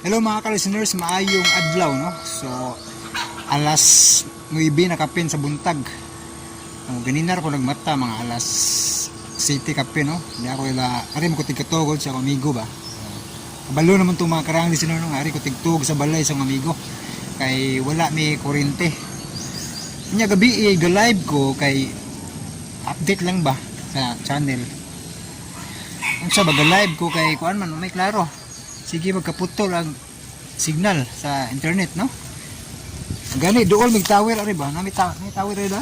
Hello mga ka-listeners, maayong adlaw no. So alas 9 na kapin sa buntag. Ganinar ko nagmata mga alas 7 kapin no. Di ako ila ari mo ko tigtugod sa amigo ba. Kabalo naman tong mga karang listener no, ari ko tigtug sa balay sa amigo. Kay wala may kuryente. Nya gabi i-live ko kay update lang ba sa channel. Unsa ba live ko kay kuan man may klaro. Sige magkaputol ang signal sa internet no. Gani dool mig tower ari ba? May tower ri da.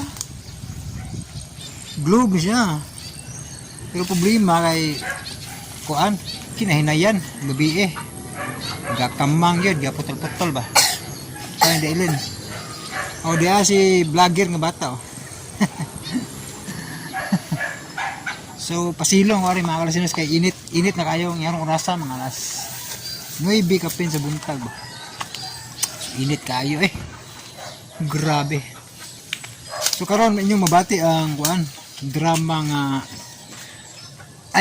Globe siya. Pero problema kay kuan kinahinayan gabi eh. Gakamang gyud gaputol-putol ba. Kaya dailin. Oh dia si vlogger nga bata oh. So pasilong ari mga kalasinos kay init na kayo ng yarong orasa mga alas 9 kapin sa buntag ba. Init kayo eh. Grabe. So karon inyong mabati ang kuan drama nga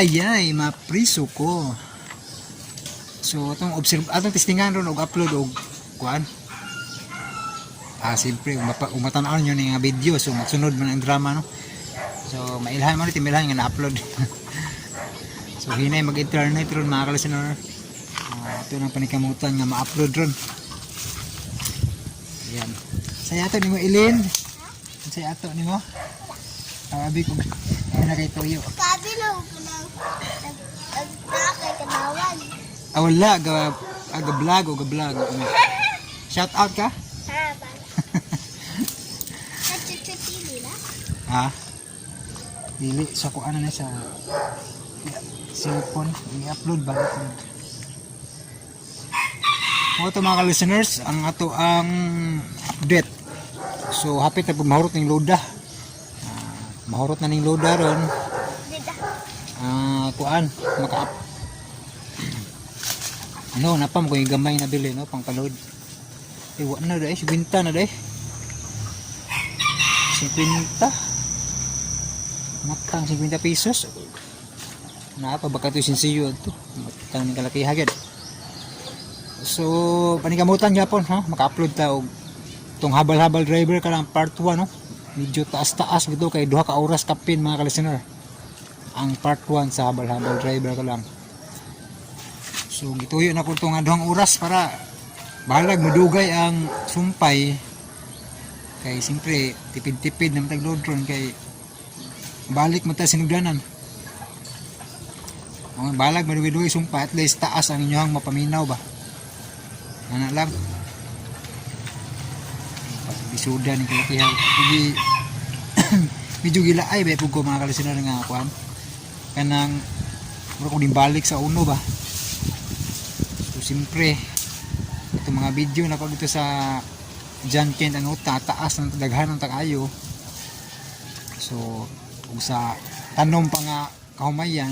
ayay mapriso ko. So atong testingan ron og upload og kuan. Siyempre umatan-aw nyo nga video so magsunod man ang drama no. So mailhan mo rin timilhan nga na-upload. So hinay mag-internet ron mga kalistener. Ito nang panikamutan nga ma-upload ron. Ayan. Saya ato ni mo Ilin. Saya ato ni mo. Sabi ko na kay Toyo. Sabi lang ko lang nagkakay kanawan. Wala aga-vlog o ga-vlog. Shout out ka? Ha? Dili sa kuan na sa cellphone i-upload ba ito? Ito mga listeners ang ato ang update. So hapit na mahurot ning loda. Mahurot na ning loda ron. Kuan maka-up. Ano napam ko yung gamay na bili no pang paload. Wa na dai 50 na dai. 50 matang 50 pesos na pa baka ito sinsiyo ito matang ng kalaki hagad. So panikamutan gyapon ha maka-upload ta og tong habal-habal driver ka lang part 1 no medyo taas-taas gito kay duha ka oras kapin mga ka-listener ang part 1 sa habal-habal driver ka lang. So gituyo na ko tong duhang oras para balag madugay ang sumpay kay siyempre tipid-tipid na matag load ron kay balik mo tayo sinugdanan. Balag maduwi-duwi sumpa at least taas ang inyong mapaminaw ba. Ano lang. Bisuda ni kalakihan. Medyo gilaay ba po mga kalisinar nga kuan. Kanang mura ko din balik sa uno ba. So siyempre itong mga video na pag ito sa John Kent ano tataas ng daghan ng takayo. So sa tanom pa nga kahumayan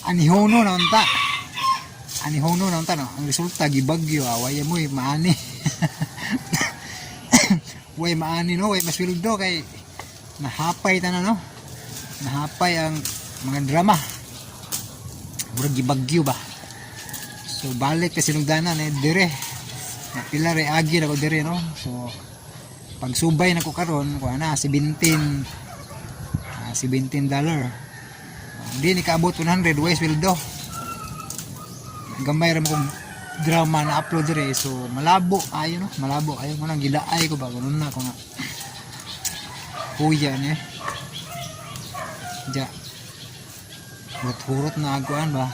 anihono na unta no ang resulta gibagyo way mo maani way maani no way masweldo kay nahapay tanan no nahapay ang mga drama murag gibagyo ba. So balik ka sinugdanan dire pila re agi na ko dire no. So pagsubay na ko karon kuha na $17. Hindi ni kaabot 100 way sweldo. Gamay ra mo kong drama na upload dire so malabo ayo no malabo ayo mo nang gidaay ko ba kuno na ko nga kuya ni ja hurot na aguan ba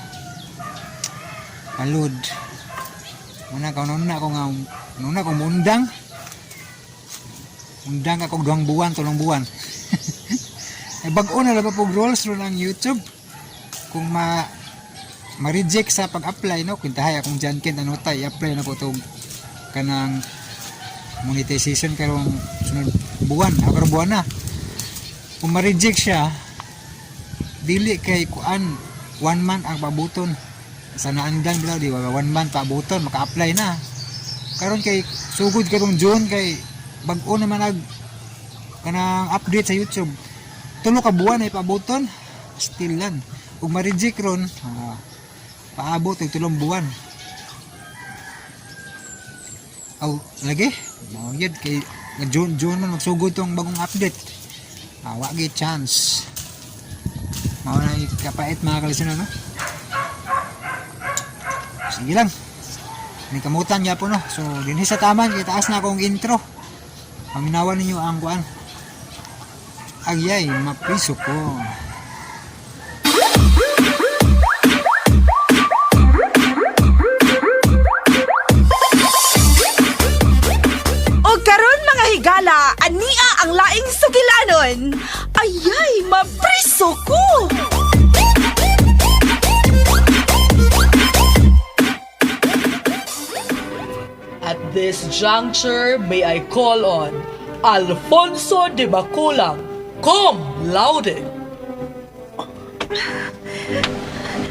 palud una ka na ko nga nuna ko mundang ako 2 buwan 3 buwan. Bag-o na lang po rules ron ang YouTube kung ma-reject sa pag-apply no kintahay akong John Kent ano tay i-apply na po tong kanang monetization karong sunod buwan ako buwan na kung ma-reject siya dili kay kuan 1 month ang pabuton sa naandan bilaw di ba 1 month pabuton maka-apply na karon kay sugod karong June kay bag-o naman nag kanang update sa YouTube 3 ka buwan ay pabuton still lang ug ma-reject ron paabot og 3 buwan Oh, lagi? Mao yun, kay June man magsugod tong bagong update. Wagi chance. Mao na kapait mga kalisan no? Sige lang. May kamutan niya po no. So, dinhi sa taman, itaas na akong intro. Paminawan ninyo ang kuan. Agyay, mapiso ko. O karon mga higala, ania ang laing sugilanon. Ayay, mapriso ko! At this juncture, may I call on Alfonso de Baculang, cum laude.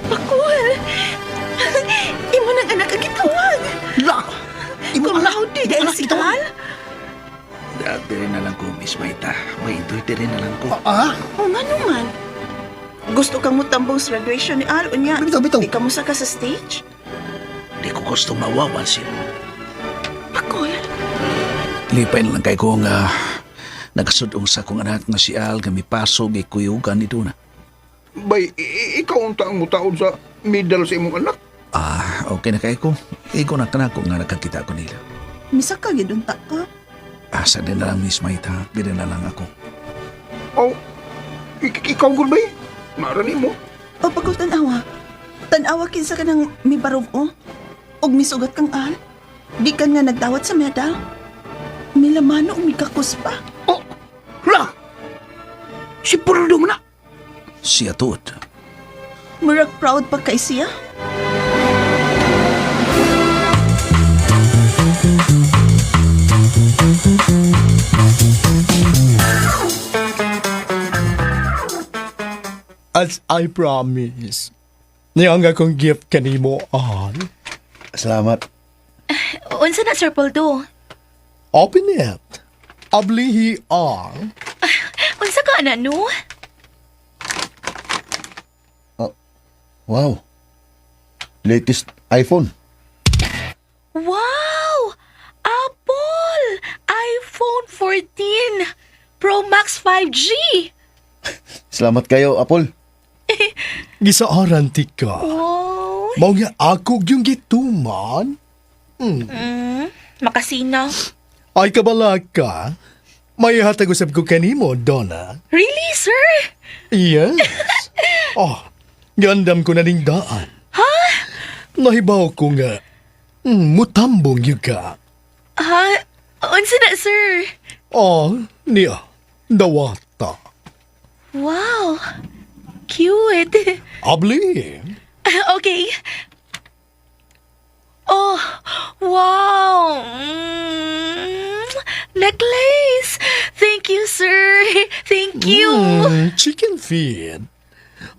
Bakul! Imo nang anak ang gitawag. La! Ikaw laude dahil si Kal? Dati rin na lang ko, Miss Maita. May ito'y rin na lang ko. O nga naman. Gusto kang mo tambong sa graduation ni Al, unya. Bitaw. Di ka mo sa ka sa stage? Di ko gusto mawawan sila. Bakul! Lipay na lang kay ko nga nagasudong sa kong anak na si Al kami pasog ikuyugan ni Duna. Bay, ikaw ang taong mo taon sa middle sa imong anak. Okay na kay ko. Ikaw na kanako nga nakakita ko nila. Misa ka gidunta ka? Asa din na lang, Miss Maita. Gina na lang ako. Oh, ikaw gud bay? Marani mo. O pagkul tanawa. Tanawa kinsa ka ng mi barog o? Og misugat kang Al? Di ka nga nagdawat sa medal? Milamano o mikakus pa? Oh, la! Si Puldo mo na. Siya tuod. Murag proud pa kay siya? As I promise, niyang akong gift kanimo, Al. Salamat. Unsa na, Sir Poldo? Open it. Ablihi ang. Unsa ka na, no? Wow. Latest iPhone. Wow! Apple! iPhone 14 Pro Max 5G! Salamat kayo, Apple. Gisaaran ti ka. Wow! Mao nga ako yung gituman. Makasinaw. Ay kabala ka. May hatag usab ko kanimo, Donna. Really, sir? Yes. Gandam ko na ning daan. Ha? Nahibaw ko nga. Mutambong yung ka. Ha? Unsa na, sir? Niya. Dawata. Wow! Cute! Abli. Okay. Oh, wow! Necklace! Thank you, sir! Thank you! Chicken feed.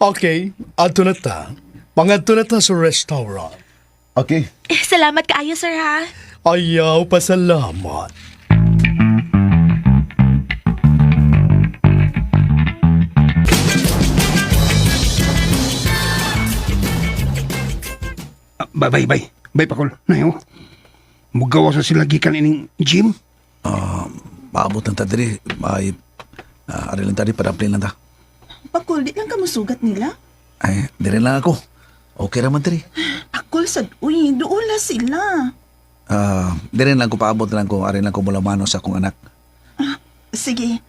Okay, ato na ta. Pangadto na ta sa restaurant. Okay. Salamat kaayo, sir, ha? Ayaw, pasalamat. Bay. Bay pakol. Nayo. Mugawa sa sila gikan ining gym. Paabot ng tadiri. May ari lang tadi para play lang ta. Pakul, di lang ka musugat nila? Ay, dire lang ako. Okay raman tiri. Pakul, uy, doon la sila. Dire lang ko paabot lang ko. Ari lang ko mula mano sa akong anak. Sige,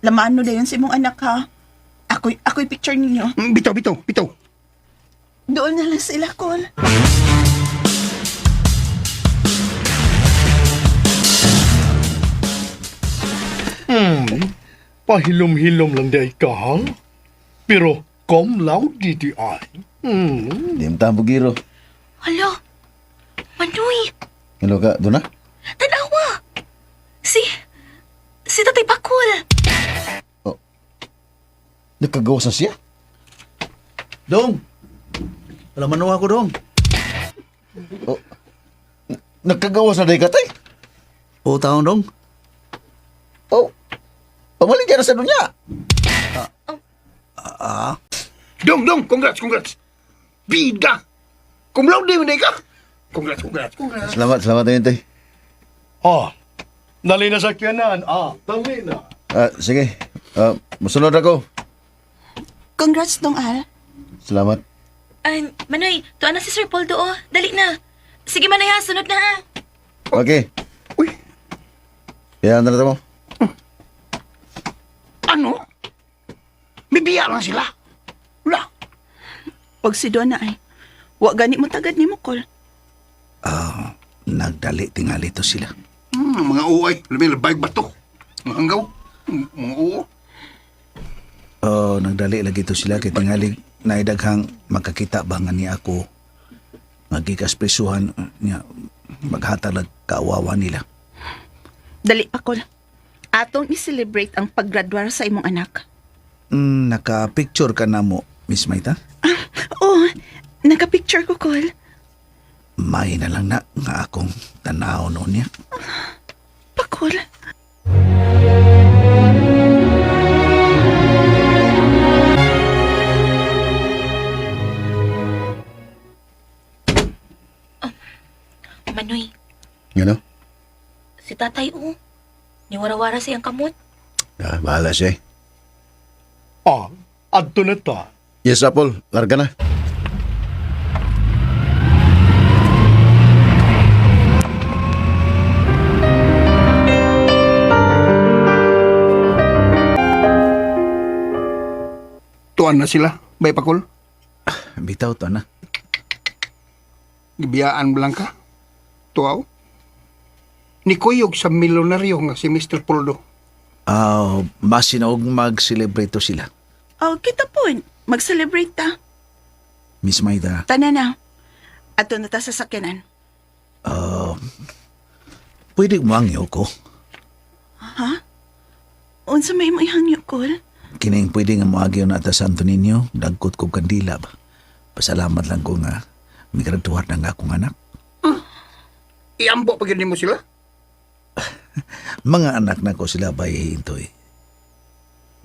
lamano dayon si mong anak ha. Ako'y picture ninyo. Bitaw. Doon na lang sila, Kol. Pahilom-hilom lang day ka, ha? Pero, cum laude di ay. Di mo tamo giro. Hala! Manoy! Hello ka, Duna? Tanawa! Si Tatay Bakul! Nagkagawa sa siya? Dong! Alaman ako, Dong. Nagkagawa sa day katay? O taon, Dong. Pamalig ka na sa dunya. Dong, congrats. Bida. Cum laude man ka. Congrats. Salamat na yun, tay. Oh, dali na sa kyanan. Dali na. Sige. Masunod ako. Congrats, Dong Al. Salamat. Ay, Manoy, tuwa na si Sir Paul do. Dali na. Sige, Manoy ha, sunod na ha. Okay. Uy, Yan na mo. ano? Bibiya lang sila. Wala. Og si Donna ay, wa gani mo tagad ni mo, Col. Nagdali tingali to sila. Mga uway. Labay bato. Mga hanggaw. Mga uwo. Nagdali lagi to sila kay tingali naidaghang magkakita ba nga ni ako magikas presuhan niya maghatag kaawawa nila. Dali pa, Col. Atong i-celebrate ang paggraduar sa imong anak. Naka-picture ka na mo, Miss Maita? Oh, naka-picture ko, Col. May na lang na nga akong tanaw noon niya. Pa, Col. Manoy, Ano? si tatay niwara-wara siyang kamot. Bahala siya. Adto na ta. Yes, Apple. Larga na. Tuan na sila. Bay pakol. Bitaw to na. Gibiyaan mo lang ka. Tuaw. Nikuyog sa milyonaryo nga si Mr. Poldo. Mas sinaog mag-celebrate to sila. Oh, kita po. Mag-celebrate ta. Miss Maita, Tanan na. Ato na ta sa sakyanan. pwede mo angyo ko. Unsa may mo ihangyo, Col? Kining pwede nga moagyo na ta Santo Niño, dagkot ko kandila ba. Pasalamat lang ko nga may graduar na nga akong anak. Iambo pa mo sila. Mga anak na ko sila ba hintoy.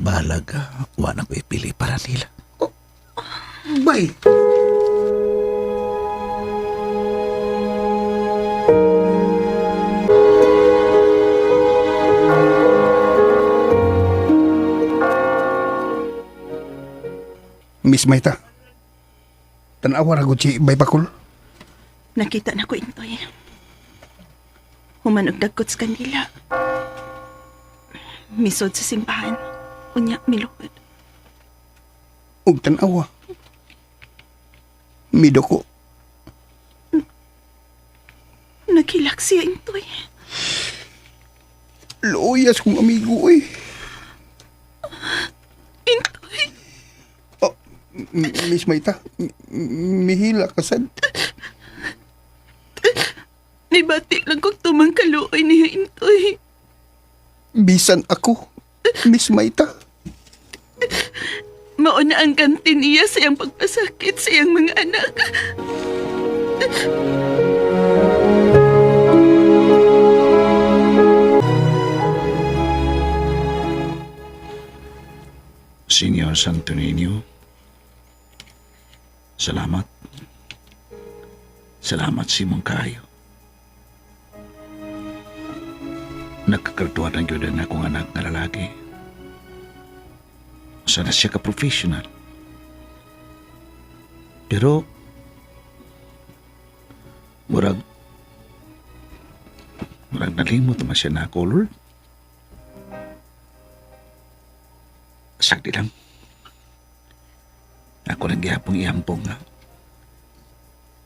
Bahalag, wala ko ipili para nila. Bay. Miss Maita. Tanawa ra gud si Bay Pakol. Nakita na ko intoy. Humanog dagkot sa kanila. Misod sa simbahan. Unya, miluhod. Ug tanawa. Midoko. Naghilak siya intoy. Loyas kong amigo eh. Intoy. Miss Maita, mihila ka sad. Nibati lang kong tumang kaluoy niya intoy. Bisan ako, Miss Maita. Mauna ang ganti niya sa iyang pagpasakit sa iyang mga anak. Senyor Santo Niño, salamat. Salamat Simon kayo. Nagkakartuan ang yun na akong anak na lalaki. Sana siya ka-professional. Pero, murag nalimot naman siya na ako, Lord. Sakti lang. Ako nang gihapong iampong nga.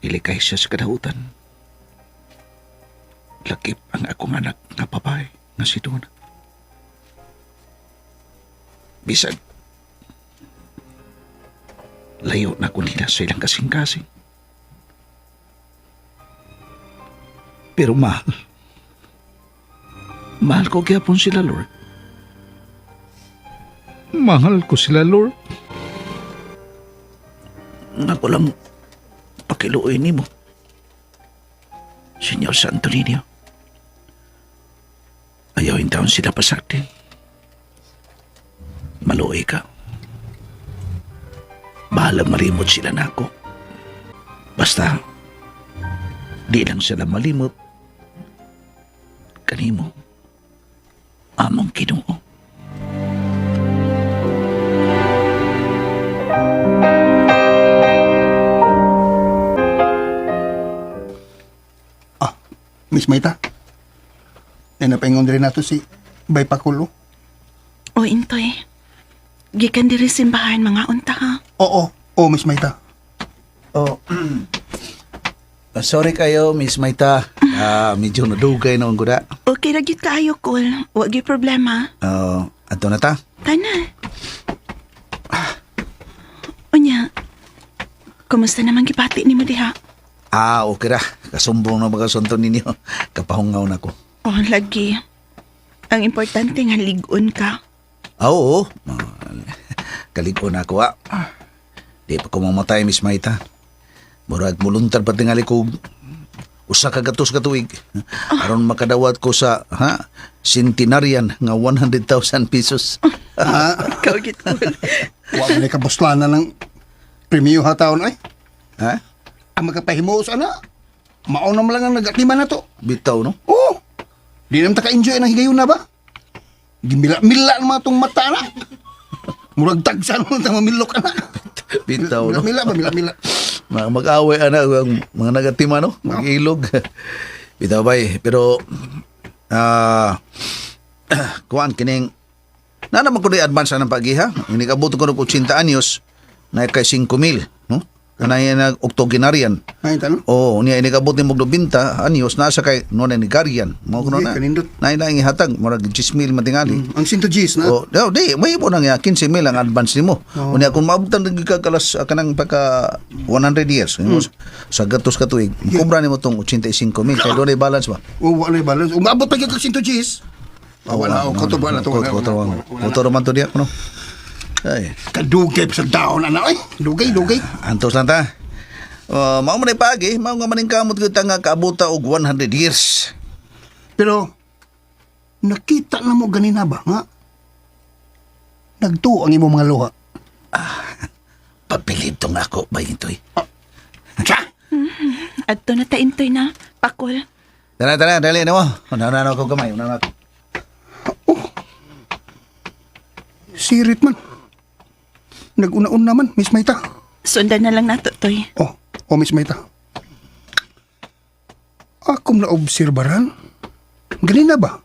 Ilikay siya sa kadautan. Lakip ang akong anak na babae nga si Donna. Bisag, layo na ko nila sa ilang kasing-kasing. Pero mahal. Mahal ko gyapon sila, Lord. Mahal ko sila, Lord. Ako lang pakiluoy ni mo, Senyor Santo Niño. Ayawin taon sila pasaktin. Maluoy ka. Bahala malimot sila na ako. Basta, di lang sila malimot. kanimo. Among Ginoo. Miss Maita. Napaingon rin nato si Bay Pakulo. O Intoy, gikan diri simbahan mga unta ha. Oo, Miss Maita. Oh, Sorry kayo, Miss Maita. Medyo nadugay na ang guda. Okay ra gyud kaayo kol, wa gyud problema. Ato na ta. Tanan. Unya, kumusta naman gipati nimo diha? Okay ra. Kasumbong na magasunto ninyo. Kapahungaw na ko. Oh, lagi. Ang importante nga ligon ka. Oo. Kalig-on ako, Di pa ko mamatay, Miss Maita. Murag muluntar pa tingali ko usa ka gatos ka tuig. Aron makadawat ko sa centenarian nga 100,000 pesos. Ikaw gid kol. wa man ka buslana ng premium ha taon ay. Ha? Ang magkapahimo sa ana. Mao na lang ang nagatima na to. Bitaw, no? Oo. Di naman taka-enjoy ng higayon na ba? Gimila-mila naman itong mata na. Murag tagsan mo na mamilok na. Bitaw, no? Mila. Mag-away, ang mga nagatima, no? Mag-ilog. Bitaw, bay. Pero, kuhaan, kining, na naman ko na advance ng pag-iha. Inikabuto ko ng 80 anyos, na kay 5,000, no? Kanaya na octogenarian. Ay, tanong. Oo, niya inikabot ni Mog 90 anyos, nasa kay nona ni Garian. Mo kuno na. Kanindot. Na ihatag, murag 10,000 matingali. Ang 110 na. Oh, di, may po nang 15,000 ang advance nimo. Unya kung maabtan nang kalas kanang pagka 100 years, sa gatos ka tuig, kubra nimo tong 85,000 kay doon ay balance ba? Wala balance. Umabot pa yung 110. Wala, kutuba na to. Kutuba man to diya, no? Ay, Kadugay sa daon, ana. Ay, dugay. antos lang ta. Mao man ay pagi, mao nga maning kamot kita nga kaabuta og 100 years. Pero, nakita na mo ganina ba, nga? Nagtuo ang imo mga luha. Papilito nga ako ba itoy? Tsa! Adto na ta Intoy na, pakol. Tara, dali na mo. Unahan ako kamay, unahan ako. Sirit man. Nag-una-un naman, Miss Maita. Sundan na lang nato, Toy. Miss Maita. Akong naobserbaran. Ganina ba?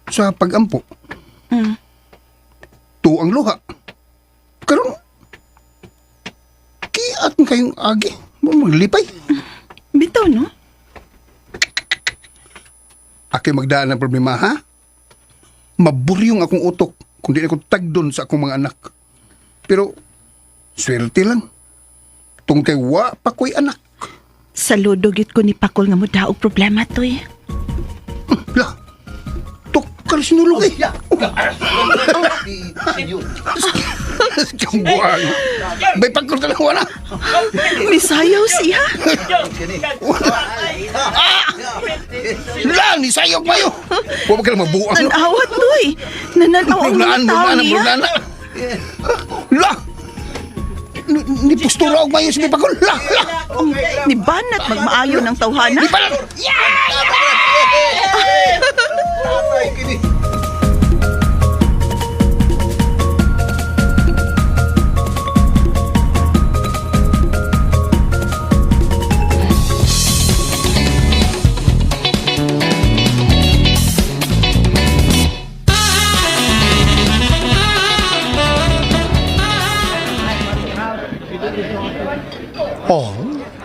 Sa pag-ampo. Tuang luha. Karon, kiat kayong agi. Maglipay. Bitaw, no? Aki magdaan ng problema, ha? Maburyong akong utok kung di ako tagdon sa akong mga anak. Pero, swerte lang. Tungkay wa pa ko'y anak. Saludo gyud ko ni pakol nga mo daog problema, Toy. Lah, tukal sinulog eh. Kambuhan. May pagkul ka lang wala. Misayaw siya. Lah, ni sayok mayo. Huwag ka lang mabuang. Nanawat, Toy. Nananaw ang mga tao niya. Lah! Ni postura og mayo si Pagol. Lah! Ni banat magmaayo ng tawhana. Di pala!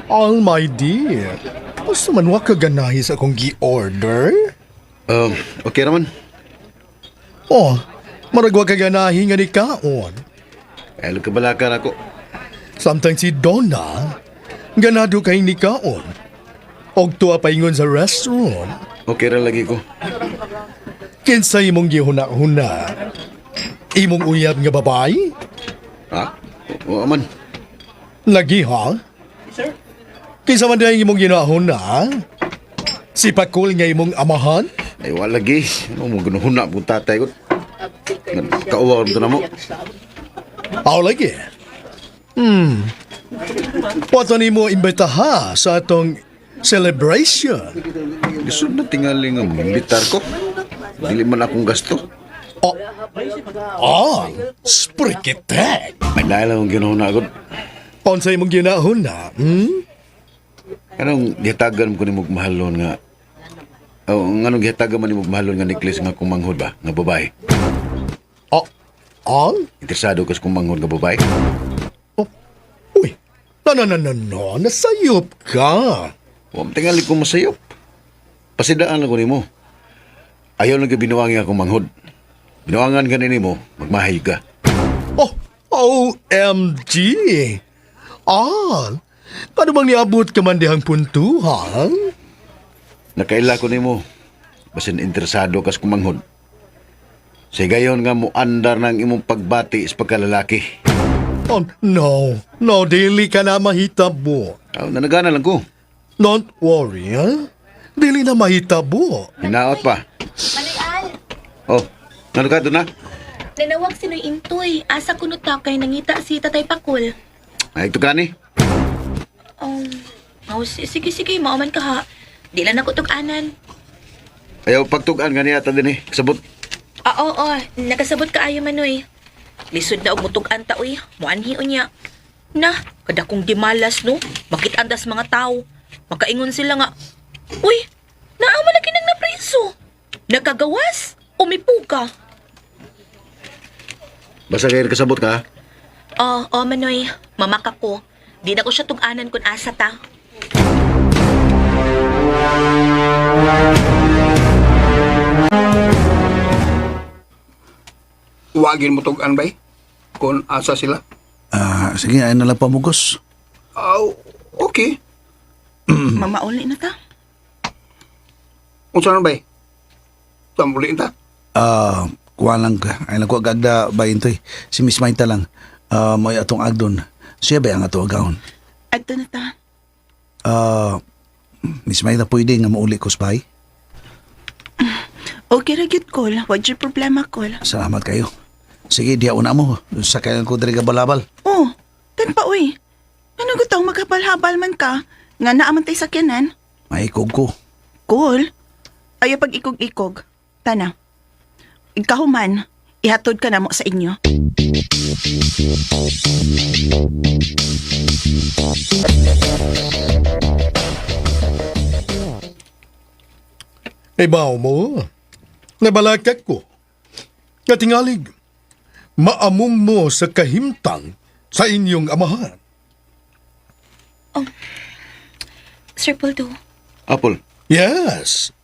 All my dear. Basta man wa ka ganahi sa akong gi-order? Okay naman. Marag wa ka ganahi nga ni kaon. Ay, kabalakan ako. Samtang si Donna, ganado kay ni kaon. Og tuwa paingon sa restaurant. Okay ra lagi ko. Kinsa imong gihuna-huna? Imong uyab nga babae? Ha? Oo man. Lagi ha? Kinsa man dahil imong ginahuna? Si Pakul nga imong amahan? Ay, wala lagi. Ano mo gunuhuna po tatay ko. Kauwa ko na mo. Aw lagi. Pato ni mo imbitaha sa atong celebration. Lisod na tingali nga militar ko. Dili man akong gasto. Sprikitek. May dahil akong ginahuna agad. Unsay mong ginahon na, Anong gihatagan ko ni mo mahalon nga... Oh, anong gihatagan man ni mo mahalon nga necklace nga kumanghod ba? Nga babae. Interesado ka sa kumanghod nga babae? Uy, no, nasayop ka. Huwag tingali ko masayop. Pasidaan lang ko ni mo. Ayaw lang ka binuwangi akong manghod. Binuwangan ka ni mo, magmahay ka. OMG! Ano bang niabot ka man dihang puntuhan? Nakaila ko ni mo. Basin interesado ka sa kumanghod. Sa gayon nga mo andar ng imong pagbati sa pagkalalaki. No, dili ka na mahitabo. Nanagana lang ko. Don't worry, Dili na mahitabo. Hinaot pa. Manoy Al, Oh, ka doon na? nanawag si Noy Intoy. Asa kuno ta kay nangita si Tatay Pakul. Ay, ito ka ni. Sige, mauman ka ha. Di lang ako tug-anan. Ayaw pagtugan nga niya din kasabot. Oo, nakasabot ka ayo Manoy. Lisod na og mutug-an ta uy. Muanhi unya. Na, kada kong gimalas no. Bakit andas mga tao? Makaingon sila nga. Uy, naama na kinang napreso. Nakagawas? Umipo ka? Basta kayo kasabot ka, ha? Oo, Manoy. Mamaka ko. Di na ko siya tug-anan kung asa ta. Wagin mo tugan bay? Kung asa sila? Sige, ay nalang pamugos. Okay. Mamauli na ta. Unsa na bay? Sambuliin ta? Kuha lang ka. Ay nakuha gagda ba yun to eh. Si Miss Maita lang. May atong agdon. Siya ba ang ato agawon? Adto na ta. Miss Maita pwede nga mauli ko sa bahay. Okay ra gyud Col. Wag yung problema Col. Salamat kayo. Sige, diya una mo. Sakayan ko diri ka balabal. Oh, pa uy. Ano gutaw maghabal-habal man ka? Nga naaman tay sakyanan? Maikog ko. Col. Ayaw pag ikog-ikog. Tana. Ikahuman, ihatod ka na mo sa inyo. Ibaw mo, nabalakak ko. Katingalig, maamong mo sa kahimtang sa inyong amahan. Sir Poldo, Apple. Yes,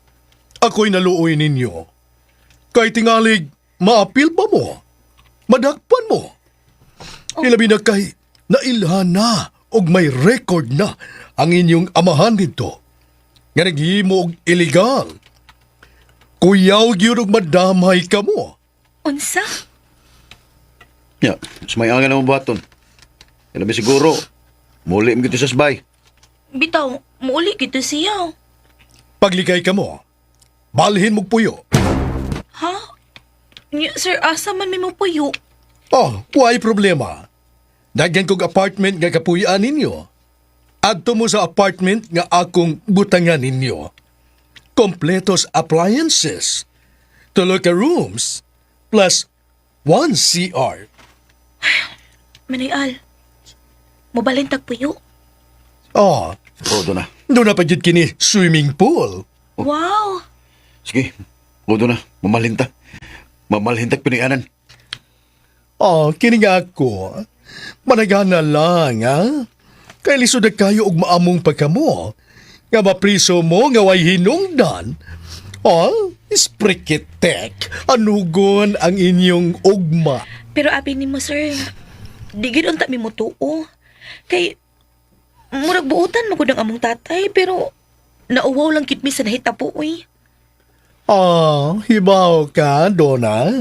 ako'y naluoy ninyo. Kay tingalig, maapil pa mo, madakpan mo. Ilabi na kay nailhan na og may record na ang inyong amahan nito. Nga naghimo og illegal. Kuyaw gyud og madamay ka mo. unsa? Ya, may angin naman baton. Ilabi siguro. Muli mo gito sa sabay. Bitaw, muuli kita siya. Pagligay ka mo, balhin mo puyo. Ha? Sir, asa man may mo puyo? Why problema? Daghan kog apartment nga kapuyaan ninyo. Adto mo sa apartment nga akong butangan ninyo. Kompletos appliances, 3 ka rooms, plus 1 CR. Manoy Al, mabalin tag puyo. Oh, doon na. Doon na pa jud kini swimming pool. Wow! Sige, doon na. Mamalinta. Mamalhintag pinayanan. Kini nga ako. Managana lang, ha? Kay lisod na kayo og maamong pagkamo. Nga mapriso mo nga way hinungdan. Sprikitek. Anugon ang inyong ugma. Pero abi ni mo, sir, di gid unta mi mo tuo. Kay, murag buutan mo ang among tatay, pero nauwaw lang kit mi sa nahitapo, uy. Hibaw ka, Donna.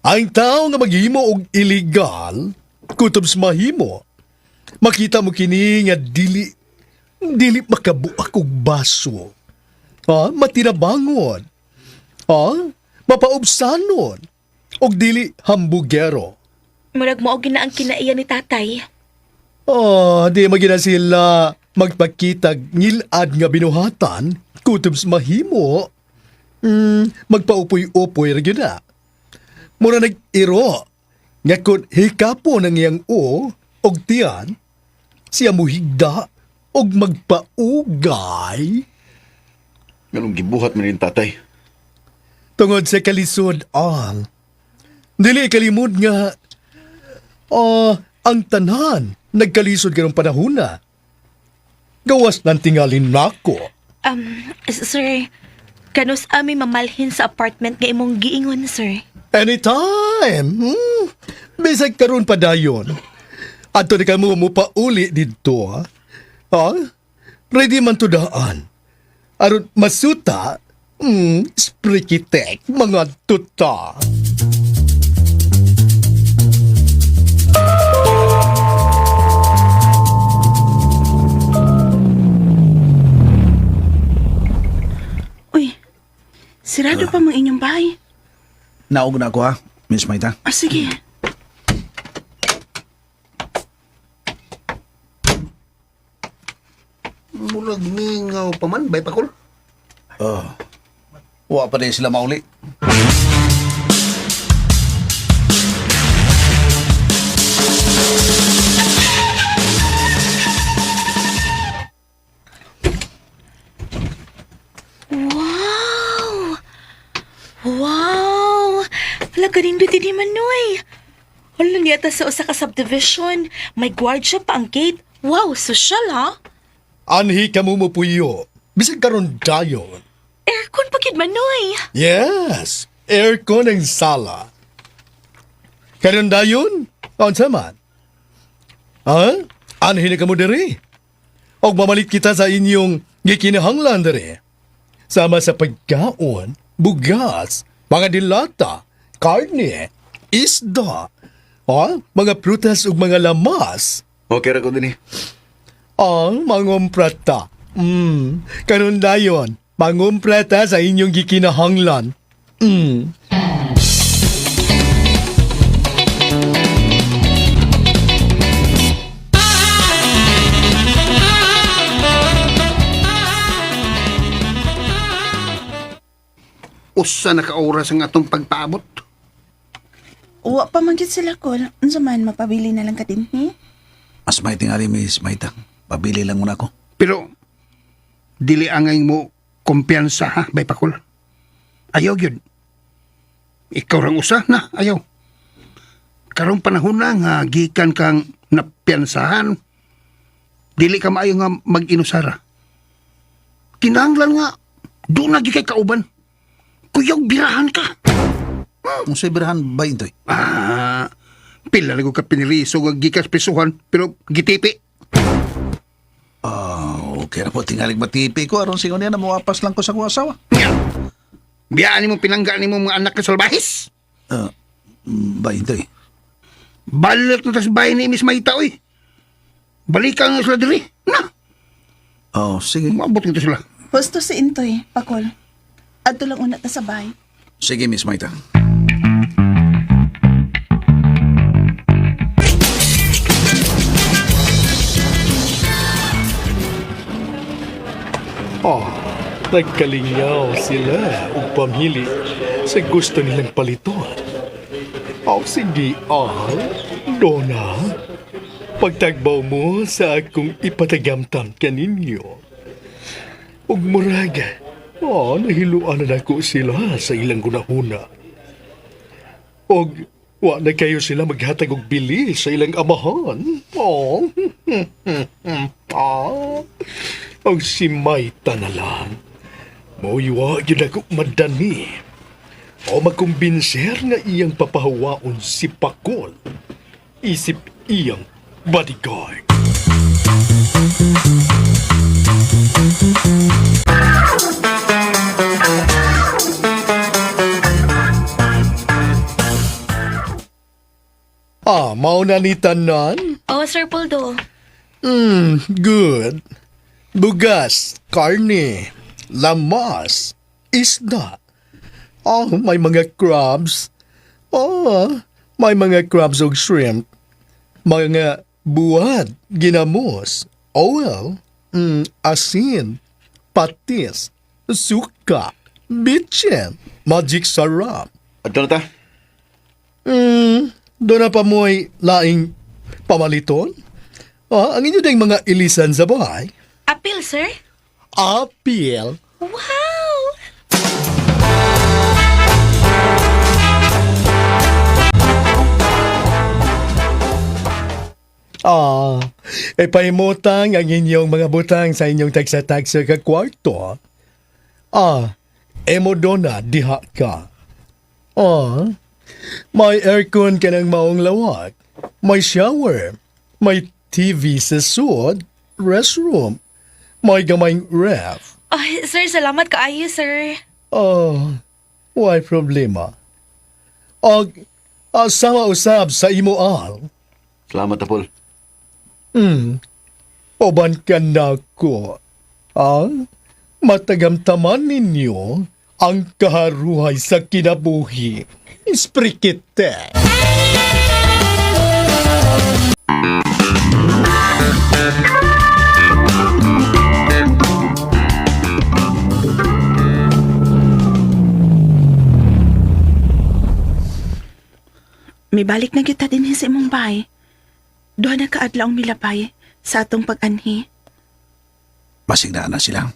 Ang tao nga maghimo og illegal, kutob sa mahimo, makita mo kini nga dili makabuak og baso. Matinabangon. Mapaubsanon. Og dili hambugero. Murag mo og gina ang kinaiya ni tatay. Di magina sila magpakitag ngilad nga binuhatan kutob sa mahimo. Magpaupoy-upoy ra gyud na. Mura nag-iro nga kung hikapo ng iyang o og tiyan, siya muhigda og magpaugay. Ganong gibuhat man yung tatay. Tungod sa kalisod ang dili kalimod nga ang tanan nagkalisod karong panahon na. Gawas ng tingalin nako. Sir, kanus ami mamalhin sa apartment nga imong giingon, sir. Anytime. Bisag karon pa dayon. Ato na kamo mo pa uli dito, ha? Ha? Ready man to daan. Aron masuta, sprikitek, mga tuta. Uy, sirado pa mang inyong bahay. Naog na ako ha, Miss Maita. Sige. Mulag mingaw pa man, bay pakol. Wa pa din sila mauli. Wow! Wow! Hala, ganindot din Manoy. Hala, niyata sa usa ka subdivision. May guardia pa ang gate. Wow, social ha? Anhi ka mo puyo. Bisag karon dayon. Aircon pa gid Manoy. Yes, aircon ang sala. Karon dayon? Unsa man? Ha? Anhi na ka mo diri? Og mamalit kita sa inyong gikinahanglan diri. Sama sa pagkaon, bugas, mga dilata, karne, isda, mga prutas ug mga lamas. Okay ra ko din eh. Ang mangumprata. Karon dayon, mangumprata sa inyong gikinahanglan. Usa na ka-oras ang atong pagpaabot. Uwa pa man gyud sila ko. Unsa man mapabili na lang ka din, Mas may tingali, Miss Maita. Pabili lang muna ako. Pero, dili angay mo kumpiyansa ha, bay pakol. Ayaw yun. Ikaw rang usa na, ayaw. Karong panahon na nga, gikan kang napiyansahan. Dili ka maayo nga mag-inusara. Kinahanglan nga, doon na kay kauban. Kuyaw, birahan ka. Ang birahan ba ito? Pila na ko ka piniriso nga gikas pisuhan, pero gitipi. Okay na po, tingalig matipi ko. Aron singon niya na mawapas lang ko sa kong asawa. Biyaan mo pinanggaan mo mga anak na salbahis. Ba ito Balik na tas bahay ni Miss Maita, oy. Balikan nga sila diri. Na, sige. maabot nito sila. Gusto si Intoy, Pakol. Adto lang una ta sa bahay. Sige, Miss Maita. Nagkalingaw sila ug pamili sa gusto nilang paliton. Sige, Donna. Pagtagbaw mo sa akong ipatagamtam kaninyo. Ug murag, nahiluan na ako sila sa ilang gunahuna. Og wa na kayo sila maghatag og bili sa ilang amahan. Og si Maita na lang. Mauiwa yun ako madani. O magkumbinser nga iyang papahawaon si Pakol. Isip iyang bodyguard. Mauna ni tanan? Oh, Sir Poldo. Good. Bugas, karne, lamas, isda. May mga crabs. May mga crabs o shrimp. Mga buwad, ginamos, oil, asin, patis, suka, bitchin, magic sarap. Ato na ta? Doon na pa mo'y laing pamaliton? Ang inyo ding mga ilisan sa bahay? Apil, sir? Apil. Wow! Pahimutang ang inyong mga butang sa inyong tagsa-tagsa ka kwarto. Emo doon na diha ka. May aircon ka ng maong lawak. May shower. May TV sa suod. Restroom. May gamayng ref. Ay, sir, salamat kaayo, sir. Why problema? Sama usab sa imo al. Salamat, Apol. Oban ka na ko. Matagamtaman ninyo ang kaharuhay sa kinabuhi. Sprikite. Mibalik na kita din sa imong bahay. Duha na kaadlaw milapay sa atong pag-anhi. Basig na sila.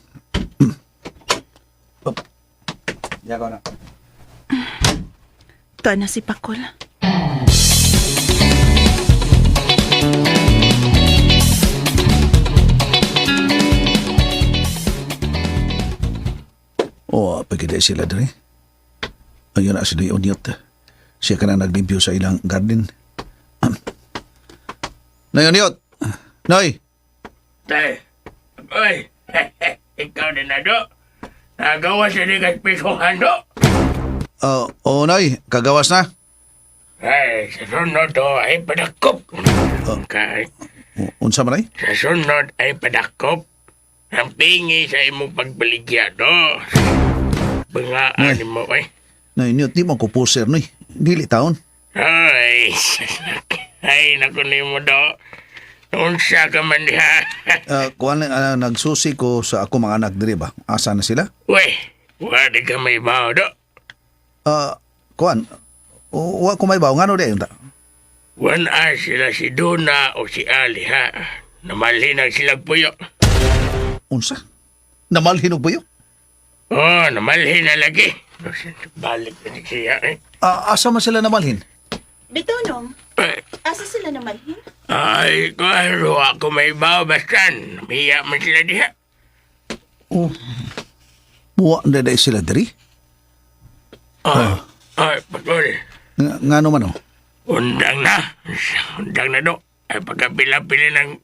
Diya ko na. Tuwa na si Pakol. Pagkita sila dali. Ayun na si Doy Onyot. Siya ka na naglimpyo sa ilang garden. Noy Onyot! Noy! Tay, oy, ikaw din na do. Nagawa siya ni Kaspisohan do. Noy, kagawas na. Ay, sa sunod do ay padakop. Kay, Unsa man ay? sa sunod ay padakop. Ang pingi sa imong pagbaligya do. Bangaan mo ay. Noy Onyot, di mo ko puser, Noy. Dili taon. Ay, ay, naku ni mo do. Unsa ka man diha. Kuan nagsusi ko sa ako mga anak diri ba? Asa na sila? Wey, wadi ka may bao do. Kuan, wa ko may baw ngano di unta. Wana sila si Duna o si Ali ha. Namalhin ang silag puyo. Unsa? Namalhin og buyo? Namalhin na lagi. Balik na siya eh. Asa man sila namalhin? Bitaw nong, asa sila namalhin? Ay, karo ako may babastan. Miya man sila diha. Wa na dai sila diri? Ay, Pakol. Ngano man oh? Undang na. Undang na do. Ay, pagkapila-pili ng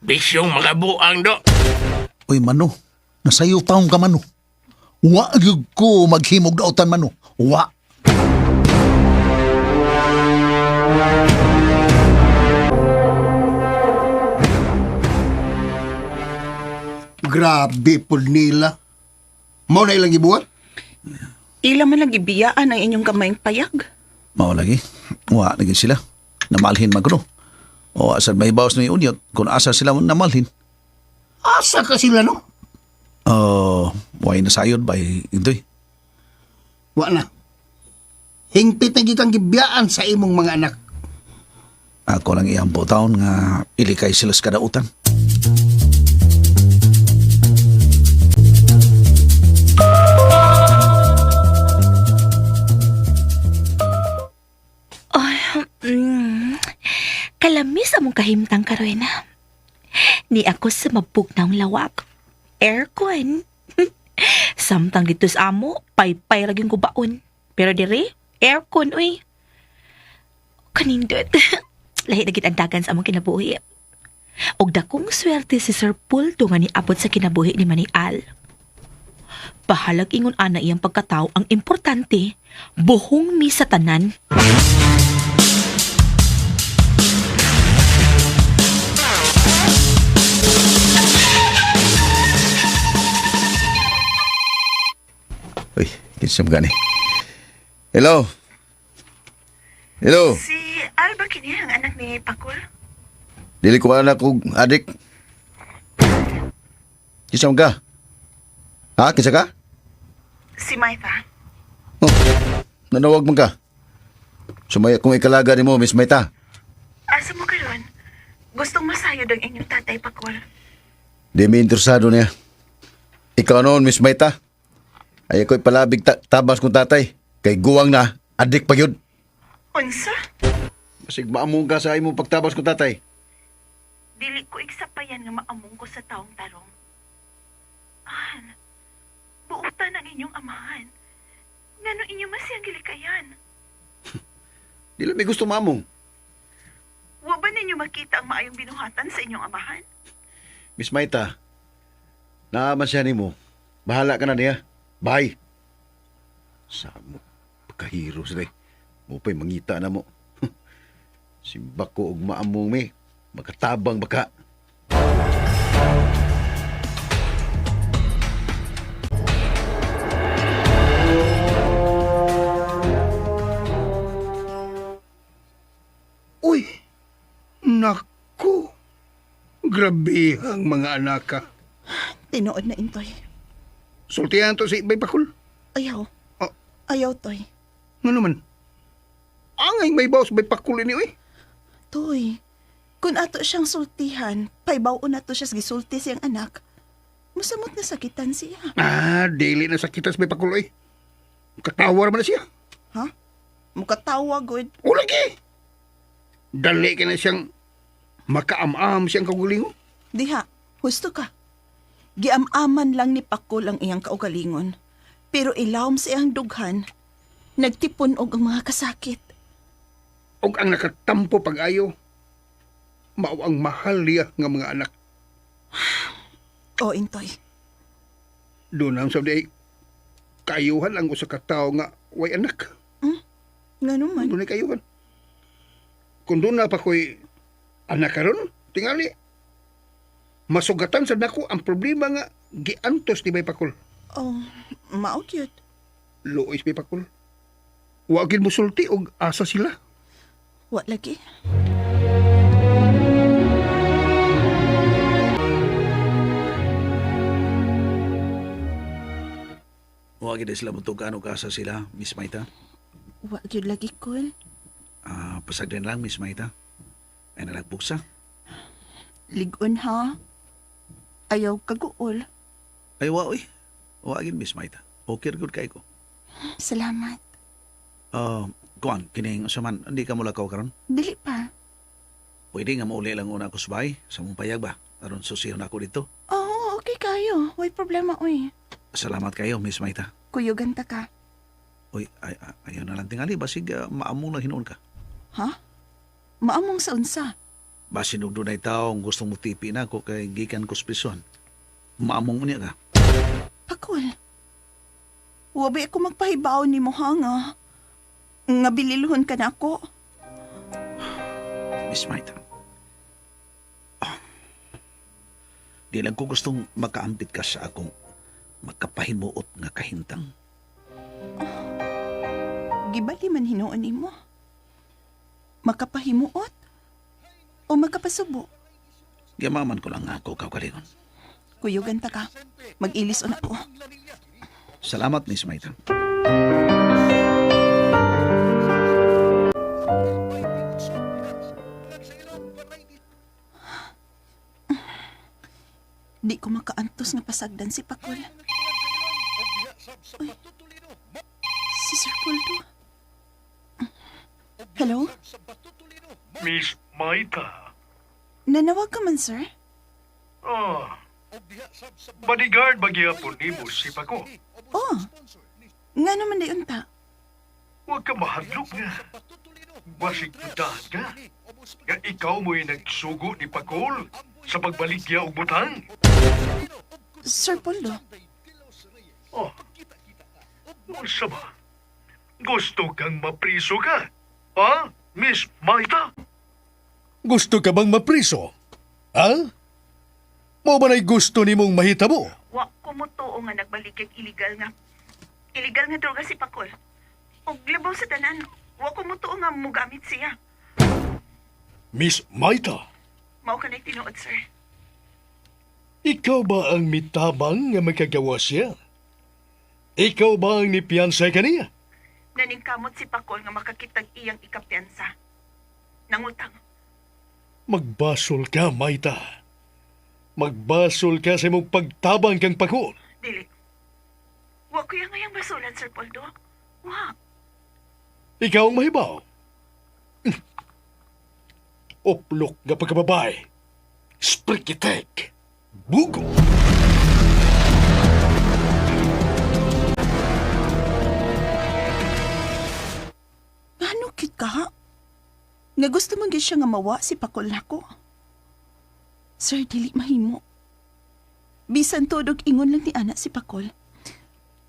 bisyong mga buang do. Uy mano, nasayo taong ka mano. Wa gyud ko maghimog dautan mano. Wa. Grabe po nila. Mao na ilang gibuhat? Ila man lang ibiyaan ang inyong kamayng payag. Mao lagi. Wa lagi sila. Namalhin man kuno. O asad may bawas ni Unyot kung asa sila namalhin. Asa ka sila no? Way nasayod ba intoy? Wa na. Hingpit na gitang gibiyaan sa imong mga anak. Ako lang iyang po taon nga ilikay sila sa kadautan. Kalamis among kahimtang karoy na. Ni ako sa mabugnaw lawak. Aircon. Samtang dito sa amo, pay-pay laging ko baon. Pero dire, aircon, uy. Kanindot. Lahi na gitandagan sa among kinabuhi. Og dakong swerte si Sir Pulto nga niabot sa kinabuhi ni Manial. Bahalag ingon ana iyang pagkatao ang importante, buhong mi sa tanan. Uy, kinsam gani. Hello? Hello? Si Alba kini ang anak ni Pakol. Dili ko anak kong adik. Kinsa man ka? Ha? Kinsa ka? Si Maita. Oh, nanawag man ka. Sumaya kung ikalaga ni mo, Miss Maita. Asa mo karon? Gustong masayod ang inyong tatay Pakol. Di mi interesado niya. Ikaw noon, Miss Maita. Ay ako'y palabig tabas kong tatay. Kay guwang na, adik pa yun. Unsa? Masig maamong ka sa imong pagtabas ko tatay. Dili ko iksapayan nga maamong ko sa taong tarong. An, buutan ang inyong amahan. Ngano inyo masiyang gilikayan? Di lang may gusto maamong. Wa ba ninyo makita ang maayong binuhatan sa inyong amahan? Miss Maita, naaman siya ni mo. Bahala ka na niya. Bye. Sa mo, pagkahiro sila. Mo pa'y mangita na mo. Simba ko og maamong me. Magkatabang baka. Uy, naku. Grabe ang mga anak ka. Tinuod na intoy. Sultihan to si Ibay Pakul. Ayaw. Oh. Ayaw, Toy. Nga naman. Angay may bawas Ibay Pakul ini, uy. Toy, kung ato siyang sultihan, paibaw na to siya sa gisulti siyang anak. Musamot na sakitan siya. Ah, daily na sakita sa Ibay Pakul, uy. Katawar man na siya. Ha? Mukatawa, good. O lagi. Dali ka na siyang makaamam siyang kagulingo. Diha, husto ka. Giamaman lang ni Pakol ang iyang kaugalingon. Pero ilawom sa iyang dughan, nagtipon og ang mga kasakit. O ang nakatampo pag-ayo, mao ang mahal niya nga mga anak. O, Intoy. Doon ang sabi ay, kayuhan ang usa ka tawo nga way anak. Nga naman. Doon ay kayuhan. Kung doon na pa ko'y anak karon, tingali. Masugatan sa nako ang problema nga giantos ni Bay Pakul. Oh, mao cute. Luoy Bay Pakul. Wagin mo sulti og asa sila. Wa lagi. Huwag na sila mutong kaano kasa sila, Miss Maita. Wa gyud lagi, Kol. Pasagdan lang, Miss Maita. Ay nalagbuksa. Ligon ha. Ayaw kaguol. Ay, waoy. Huwagin, Miss Maita. Okay, good kay ko. Salamat. Kuan, kining usaman, hindi ka mula kaw karon. Dili pa. Pwede nga mauli lang una ako sa bahay, sa mong payag ba? Aron susiyon ako dito. Oo, okay kayo. Way problema, uy. Salamat kayo, Miss Maita. Kuyugan ta ka. Uy, ayaw na lang tingali. Basig maamong lang hinoon ka. Ha? Maamong sa unsa? Basin og dunay taong gustong mutipi na ako kay gikan ko sa prison. Maamong unya ka. Pakol. Wabi ako magpahibaw ni mo ha nga. Nga bililhon ka na ako. Miss Maita. Di lang ko gustong makaambit ka sa akong magkapahimuot nga kahintang. Gibali man hinuon nimo. Makapahimuot? O makapasubo? Giamaman ko lang ako kaugalingon. Kuyugan ta ka. Mag-ilis na ako. Salamat, Miss Maita. Di ko makaantos nga pasagdan si Pakol. Uy. Si Sir Poldo. Hello? Miss Maita. Nanawag ka man, sir? Bodyguard magyapon ni mo si Pako. Oh. Nga naman di unta. Huwag ka mahadlok nga. Basig tudahan ka. Nga ikaw mo'y nagsugo ni Pakol sa pagbaligya og butang. Sir Poldo. Oh, unsa ba? Gusto kang mapriso ka? Ha, Miss Maita? Gusto ka bang mapriso? Ha? Mo ba na'y gusto ni mong mahitabo? Wa ko mo tuo nga nagbaligya illegal nga droga si Pakol. Og libaw sa tanan, wa ko mo tuo nga mugamit siya. Miss Maita? Mao ka na'y tinuod, sir. Ikaw ba ang mitabang nga magkagawa siya? Ikaw ba ang nipiyansay kaniya? Naningkamot si Pakol nga makakitag iyang ikapiyansa. Nangutang. Magbasol ka, Maita. Magbasol ka sa imong pagtabang kang Pakol. Dili. Wa ko yung ngayang basulan, Sir Poldo. Wa. Ikaw ang mahibaw. Uplok nga pagkababay. Sprikitek. Bugo. Ano kit ka, ha? Nga gusto mong siya nga mawa si Pakol nako. Sir, dili mahimo. Bisan tudog ingon lang ni anak si Pakol.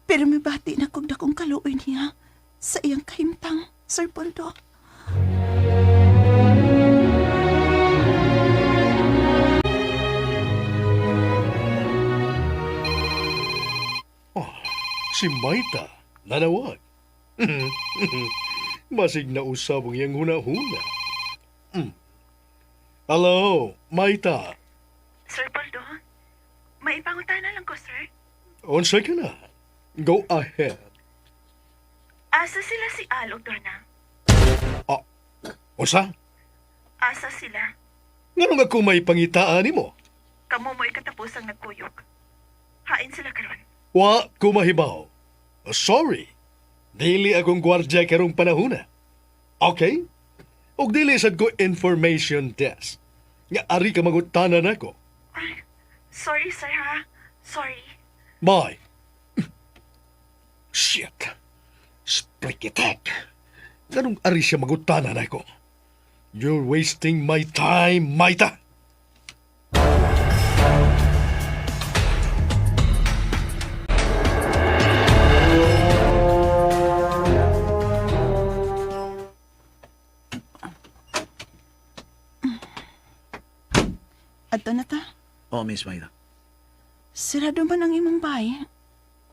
Pero may bati na kog dakong kaluoy niya sa iyang kahimtang, Sir Poldo. Si Maita, nanawag. Masig na usab ang iyang huna-huna. Hello, Maita. Sir Poldo, may ipangutana lang ko, sir. Unsa ka na? Go ahead. Asa sila si Al ug Donna? Unsa? Asa sila? Ngano nga kung may pangitaan nimo? Kamo mo'y katapusang nagkuyog. Hain sila karon. Wa ko mahibaw. Sorry. Dili akong gwardya karong panahuna. Okay? Og dili sad ko information desk. Nga ari ka magutanan ako. Ay, sorry, sir, ha? Sorry. Bye. Shit. Sprikitek. Ganong ari siya magutanan ako. You're wasting my time, Maita. Adto na ta. Oh, Miss Maita. Sirado man ang imong bahay.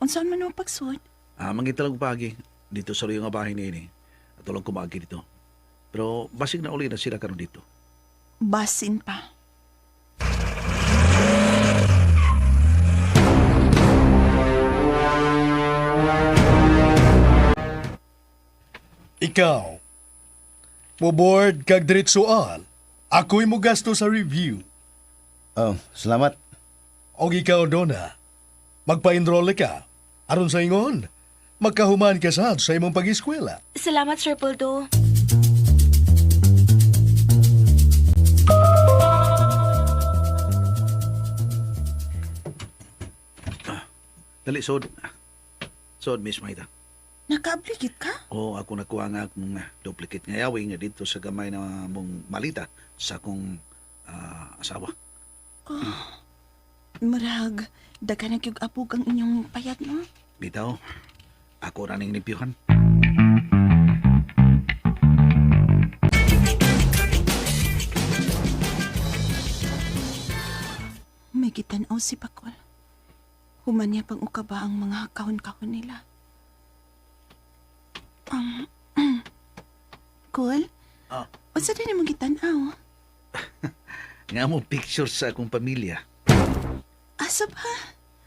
Unsaon man ang pagsud? Mangitalag pagi dito sa riyong bahay ni ini. At tulog kumagi dito. Pero basig na uli na sila karon dito. Basin pa. Ikaw, muboard kag diretsoan. Ako'y mo gasto sa review. Oh, salamat. O ikaw, Donna, magpa-enroll ka. Aron sa ingon, magkahuman ka sad sa imong pag-eskwela. Salamat, Sir Poldo. Dali, sod. Sod, Miss Maita. Nakaablikit ka? Oo, ako nakuha nga akong duplicate nga yawi nga dito sa gamay na mong malita sa akong asawa. Marag, daga nagyug apog ang inyong payat, no? Bitaw, ako raning nipiyuhan. May gitanaw si Pakol. Human niya pang ukaba ang mga kahon-kahon nila. Kol? Unsa din namang gitanaw? Nga mo picture sa akong pamilya. Asa ba?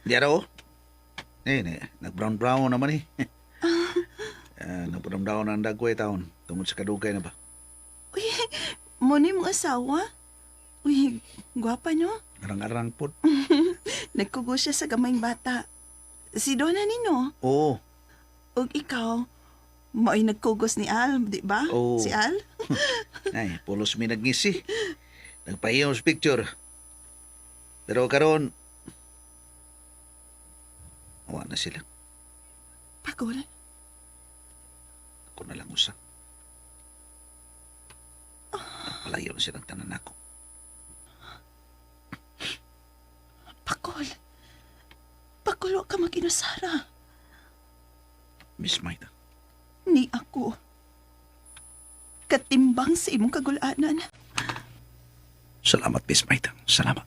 Di araw? Nag-brown-brown naman eh. Nag-brown-brown ang dagway taon. Tungod sa kadugay na ba? Uy, mo ni mong asawa? Uy, gwapa no? Arang-arang po. Nagkugo siya sa gamayng bata. Si Donna nino. Oo. Ug ikaw, mao'y nagkugos ni Al, di ba? Oo. Si Al? Ay, pulos mi nagngisi. Nagpahiyaw sa picture. Pero karon, awa na sila. Pakol? Ako na lang usa. Nagpalayaw na silang tanan ako. Pakol? Pakol, wa ka mag-inusara. Miss Maita. Ni ako. Katimbang sa imong kagulanan. Salamat, Miss Maita. Salamat.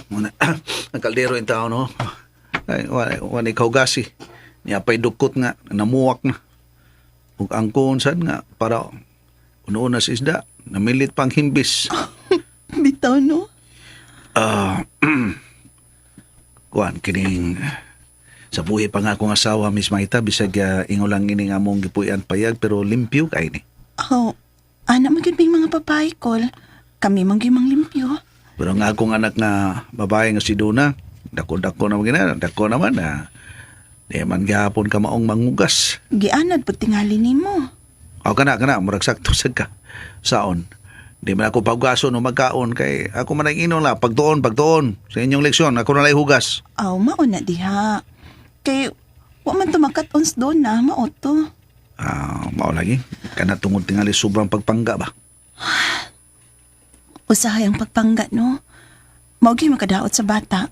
Muna. Ang kaldero yung tao, no? Ay, wala ikaw gasi. Niya pa'y dukot nga, namuwak na. Ug angkon sad nga, para una-una sa isda, namilit pang himbis. Bitaw, no? Kuan kining sa buhi pa nga akong asawa, Miss Maita, bisag ingo lang ini nga mong gipuyan payag pero limpyo kay ni. Oh, anak magiging mga babae, Kol. Kami manggimang limpyo. Pero nga akong anak nga babae nga si Duna, dako-dako naman gina, dako naman na. Di man gahapon ka maong mangugas. Gianad po tingali ni mo. O kana, murag sakto sad ka. Saon? Di man ako paggason o magkaon kay ako man ang inon la, pagtuon. Sa inyong leksyon, ako na lay hugas. Aw, mauna diha. Kay, wa man tumaka't-ons doon na, maoto. Mao lagi. Kana tungod tingali sobrang pagpangga ba? Usahay ang pagpangga, no? Maugi makadaot sa bata.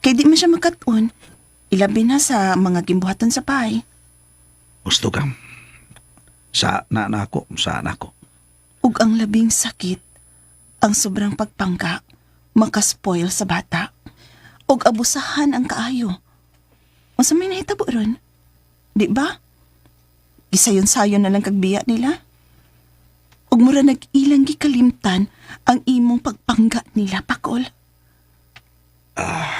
Kay di man siya makat-on. Ilabi na sa mga gimbuhaton sa bahay. Gusto ka. Sa na ako. Ug ang labing sakit, ang sobrang pagpangga, makaspoil sa bata. Ug abusahan ang kaayo. O sa may nahitabo ron? Di ba? Gisayon-sayon na lang kagbiya nila. Ug mura nag-ilang gikalimtan ang imong pagpangga nila, Pakol.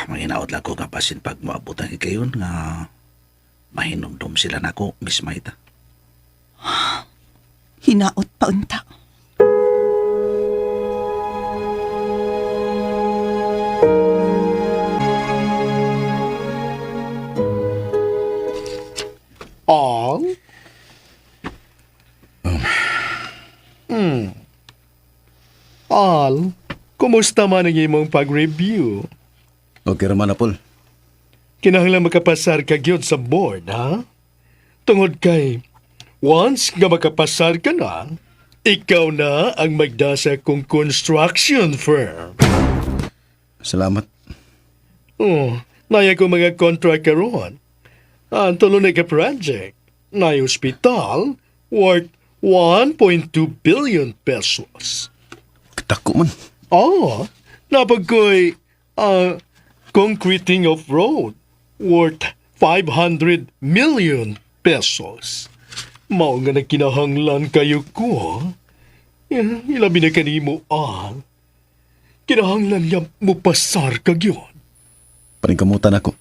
Mahinaot lang ko kapasin pag maabutan kayon nga mahinumdum sila nako, Miss Maita. Hinaot pa unta. Al? Al, kumusta man ang imong pag-review? Okay raman na, Paul. Kinahanglan makapasar ka gyud sa board, ha? Tungod kay, once nga makapasar ka na, ikaw na ang magdasa kong construction firm. Salamat. Oh, naya ko mga contract karon. Ang tulunay ka project. Naya hospital worth 1.2 billion pesos. Katako man. Napag ko'y concreting of road worth 500 million pesos. Mao nga na kinahanglan kayo ko. Ilabi na kanimo ang. Kinahanglan niya mo pasar kag yun. Paningkamutan ako.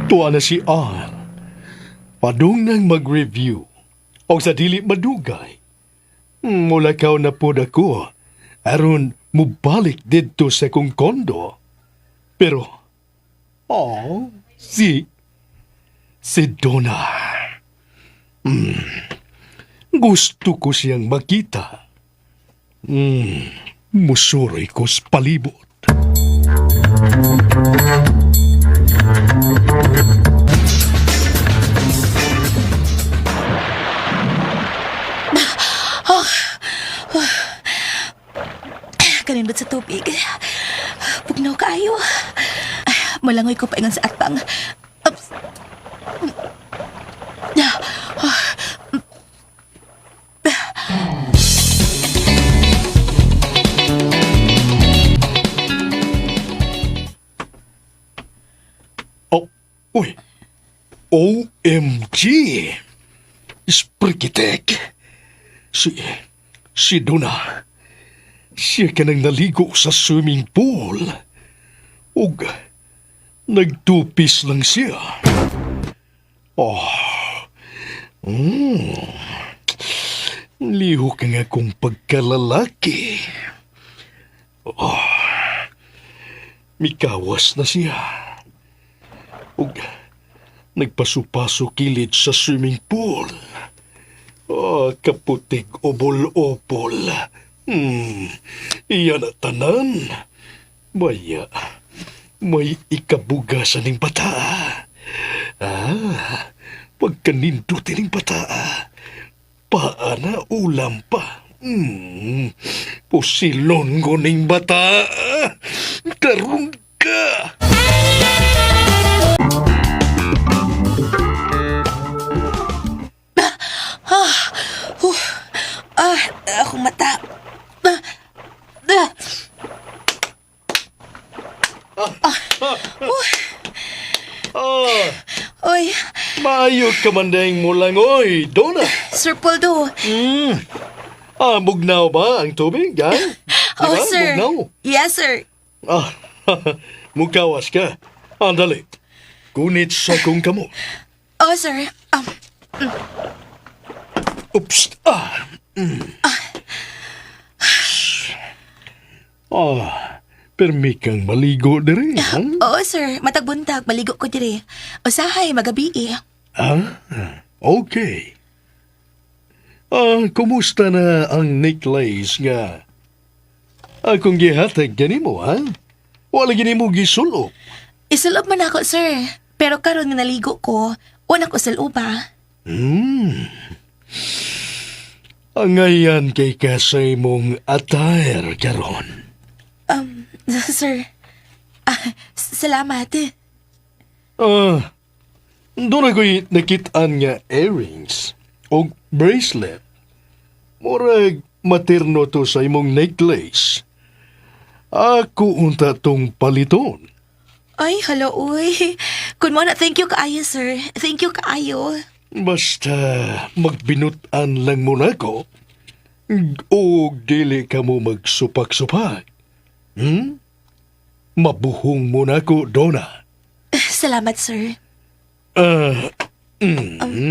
Tuwa na si Al. Padung nang mag-review. O sa dili madugay. Mulakaw na po ako. Aron mubalik dito sa kong kondo. Pero, si Donna. Gusto ko siyang makita. Musuroy ko sa palibot. Kanindot sa tubig. Pugnaw kaayo. Malangoy ko paingon sa atbang. Uy! OMG! Sprikitek! Si Donna. Siya ka nang naligo sa swimming pool. Ug nagtupis lang siya. Liho ka nga kong pagkalalaki. Mikawas na siya. Ug nagpasupaso kilid sa swimming pool. Kaputig obol-opol. Iyan na tanan. Maya, may ikabugasan ng bata. Pagkanindutin ng bata. Paana ulam pa. Pusilon ko ng bata. Tarong ka. Akong mata. Maayo ka mandayang mo lang, oy, Donna. Sir Poldo. Bugnaw ba ang tubig, ha? Oh, Diba? sir. Bugnaw. Yes, sir. Mukawas ka. Andali. Kunit sa kong kamo. Oh, sir. Oops. Permi kang maligo diri, ha? Oo, sir. Matagbuntag. Maligo ko diri. Usahay, magabi Okay. Kumusta na ang necklace nga? Akong gihatag gani mo, ha? Wala gani mo gisulo. Isulob man ako, sir. Pero karon nga naligo ko, una ko suloba. Ang ngayon kay kasay mong attire karon. Sir. Salamat. Doon ako'y nakitaan nga earrings o bracelet. Murag materno to sa imong necklace. Ako unta tong paliton. Ay, hello, uy. Kun mo na, thank you kaayo, sir. Thank you kaayo. Basta magbinutan lang mo na ko. O dili ka mo magsupak-supak. Mabuhong mo na ko, Donna. Salamat, sir.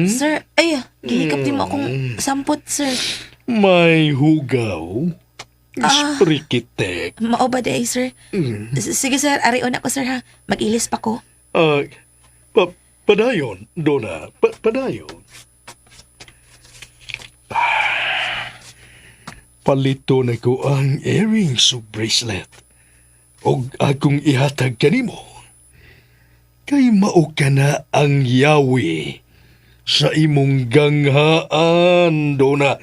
Sir, ay, gihikap din mo akong sampot, sir. May hugaw. Sprikitek. Mao ba day, sir? Sige, sir. Arion ako, sir, ha? Mag-ilis pa ko. Padayon, Donna. Padayon. Palito na ko ang earrings o bracelet. O akong ihatag kanimo. Kay mao ka na ang yawi sa imong ganghaan, Donna.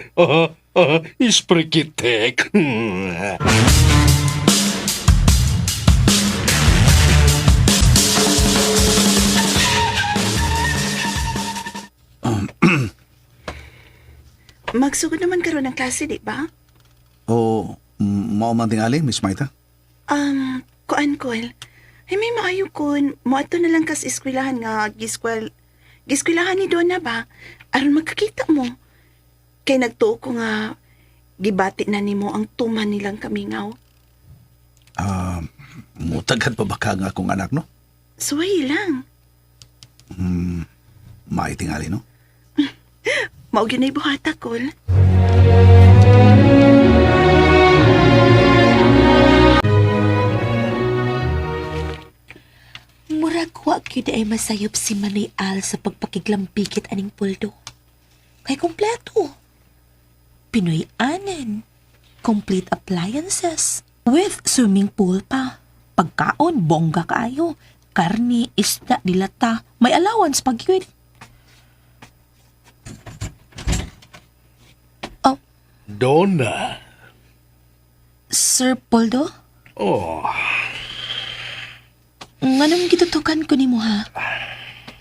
Isprikitek. Magsugod naman karon ng klase, di ba? O, mao man tingali, Miss Maita? Kuan, Kol. Ay, may maayo kun. Moato na lang kas eskwelahan nga giskwelahan ni Donna ba? Aron magkakita mo. Kay nagtuo ko nga gibati na nimo ang tuman nilang kamingaw. Mutagad pa ba ka nga akong anak, no? Suway lang. Maitingali, no? Mao gyud nay buhata, Kol. Murag wa gyud ay masayop si Manay Al sa pagpakiglambikit aning puldo. Kay kompleto. Pinoy anen. Complete appliances. With swimming pool pa. Pagkaon, bongga kaayo. Karni, isda, dilata. May allowance pag yun. Oh, Donna. Sir Poldo? Oh, Nganong gitutukan ko ni mo, ha?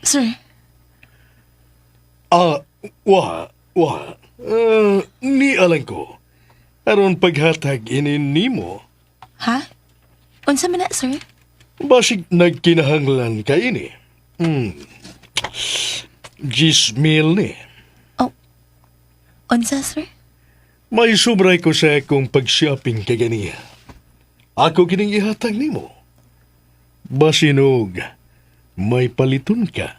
Sir, ni alang ko. Aron paghatag inin nimo. ha? Unsa man na, sir? Basig nagkinahanglan ka ini. 10,000 ni. Unsa, sir? May subray ko sa akong pag-shopping kaganiya. Ako kining ihatag nimo. Basinog, may paliton ka.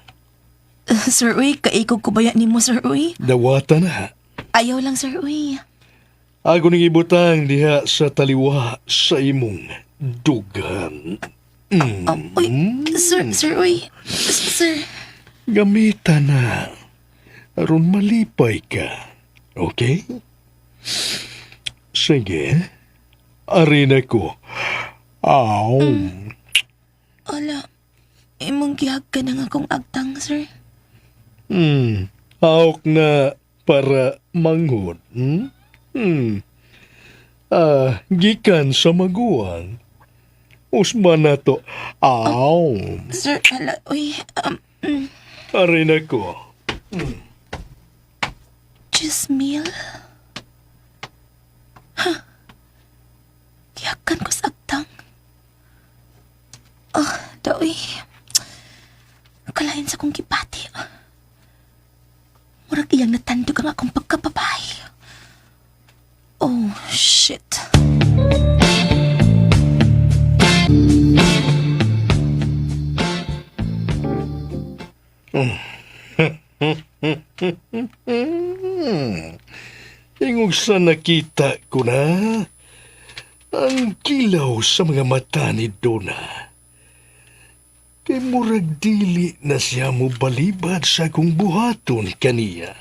Sir Uy, kaikog ko baya ni mo, Sir Uy? Dawata na. Ayaw lang, Sir Uy. Ako ning ibutang diha sa taliwa sa imong dugan. Uy, Sir Uy. Sir. Gamitan na. Aron malipay ka. Okay? Sige. Arin ako. Aw. Ala, imong gihag ka na nga akong agtang, sir. Hawak na para manghod. Gikan sa maguwang. Usman na to. Aw. Sir, ala, uy, Arin ako. 10,000? Ha? Gihakan ko sa agtang. Daoy. Kalahin sa kong gipati. iyang natandog ang akong pagkapabay. Oh, shit. Ingog sa nakita ko na ang kilaw sa mga mata ni Donna. Kay murag dili na siya mo balibad sa akong buhaton kaniya.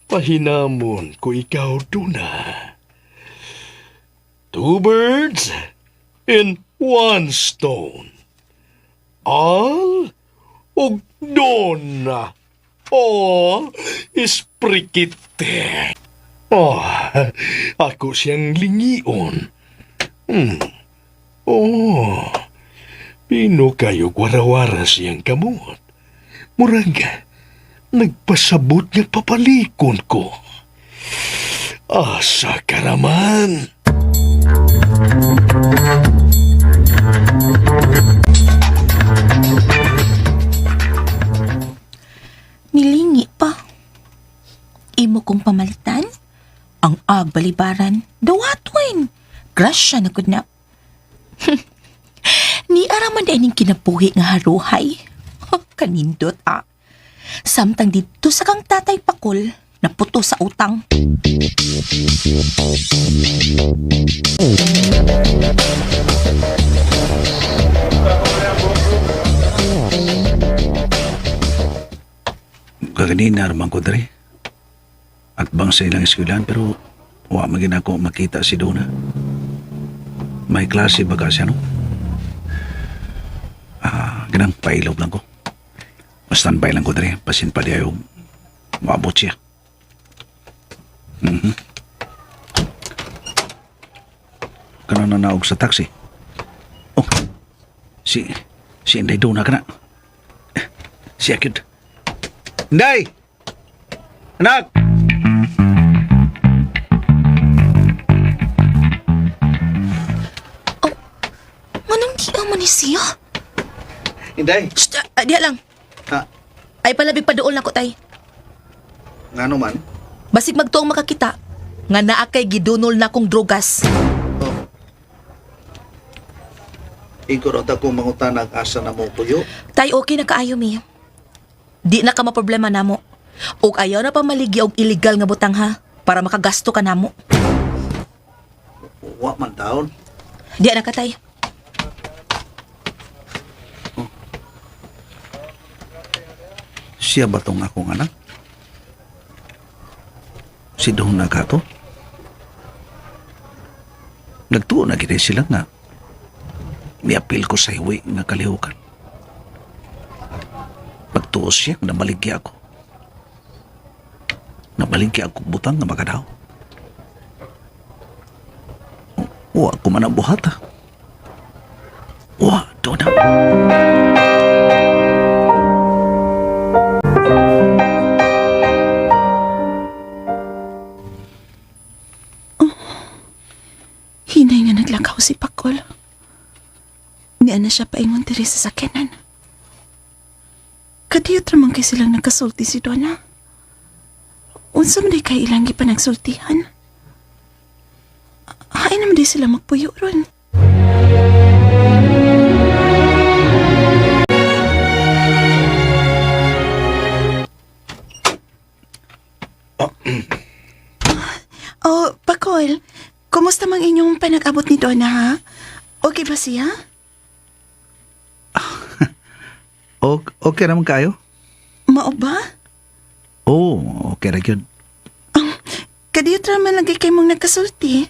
Pahinamon ko ikaw, Donna. 2 birds in 1 stone. Al og Donna. Oh, isprikite. Oh, ako siyang lingion. Oh, pino kayo warawara siyang kamot. Murag, nagpasabot nga papalikon ko. Asa ka naman? Nilingi pa. Imo kong pamalitan? Ang agbalibaran, dawatwin. Grasya na gud na. Ni araman da ining kinabuhi nga haruhay. Kanindot Samtang dito sa kang tatay Pakol, naputo sa utang. Kaganina naman ko dere. At bang sa ilang eskwelahan pero wa magin ako makita si Donna. May klase ba ka siya, no? Ganang pailaw lang ko. Standby lang ko dere. Pasin pa diya yung maabot siya. Kana na naog sa taxi. Oh, si Inday Donna ka na. Si Akid. Inday! Anak! Manong di man ni siya? Inday! Diya lang. Ha? Ay palabig pa doon lang ko, tay. Nga naman? Basig magtuong makakita, nga naa kay gidunol na kong drogas. Oh. Ikaw rin ako mangutanag asa na mo puyo. Tay, okay na kaayo, mi. Di na ka maproblema namo. Og ayaw na pa maligya og illegal nga butang ha, para makagasto ka namo. Wa man taon. Di na ka, tay. Siya ba tong akong anak? Si Donna ka to? Nagtuo na gini sila nga. Niapil ko sa hiwi nga kalihukan. Pagtuos siya, namaligya ako. Namaligya ako butang nga magadaw. Wa ko man ang buhat ha. Wa, Donna. Hinay nga naglakaw si Pakol. Di na siya paingon diri sa sakyanan. Kadiyot ramang kay silang nagkasulti si Donna. Unsa man di kay ilang gipanagsultihan. Hain naman di sila magpuyo ron. Oh, Pakol, kumusta mang inyong panag-abot ni Donna, ha? Okay ba siya? Okay naman kayo? Mao ba? Oo, okay ra yun. Kadiyot raman lagi kay mong nagkasulti.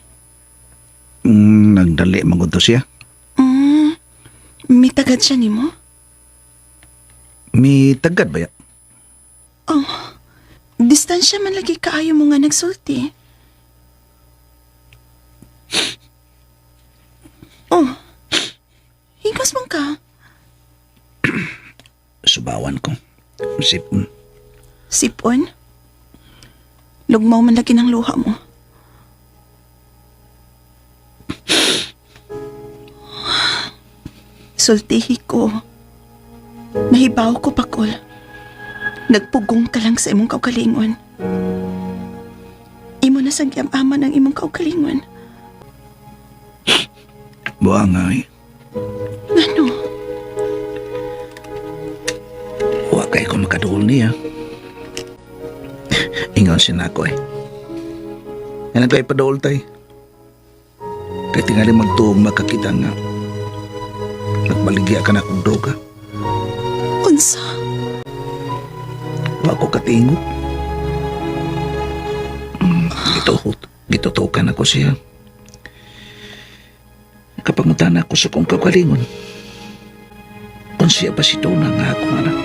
Nagdali magunto siya. May tagad siya ni mo? May tagad ba ya? Oh, distansya man lagi kaayo mo nga nagsulti. Oh, higos man ka. Subawan ko. Sipon. Sipon? Lugmaw man lagi ng luha mo. Sultihi ko. Nahibaw ko, Pakol. Nagpugong ka lang sa imong kaugalingon. Imo na sang ama ng imong kaugalingon. Buangay. Ano? Wa kay ko makaduol niya. Ingon siya na ako eh. Yan ang kay paduol tay. Kaya tingali magtuong makakita nga. Nagbaligya ka na kong droga. Unsa? Wa ko katingot. Gitutukan ako siya. Kapangutan ako sa kong kakalingon. Kung siya ba si Dona nga ako anak.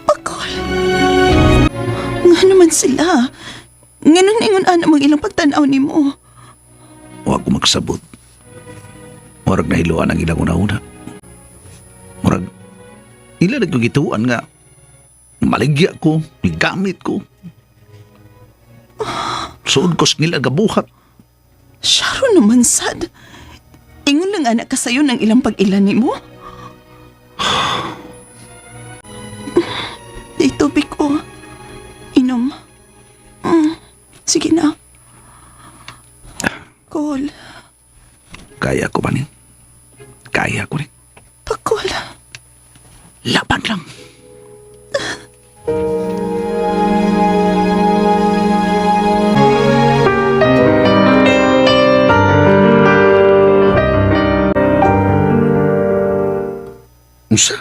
Pakol. Nga naman sila. Ngayon ingon ana mong ilang pagtanaw ni mo. Wa ko magsabot. Murag nahiluan ang ilang una-una. Murag, ila nagkagituan nga. Maligya ko, gamit ko. Suod ko nila gabuhat. Sharo naman sad. Ingon lang anak ka sa'yo ng ilang pag-ilan ni mo. Di tubig ko. Inom. Sige na. Kol. Kaya ko ba ni? Kaya ko ni. Pakol. Laban lang. Unsa?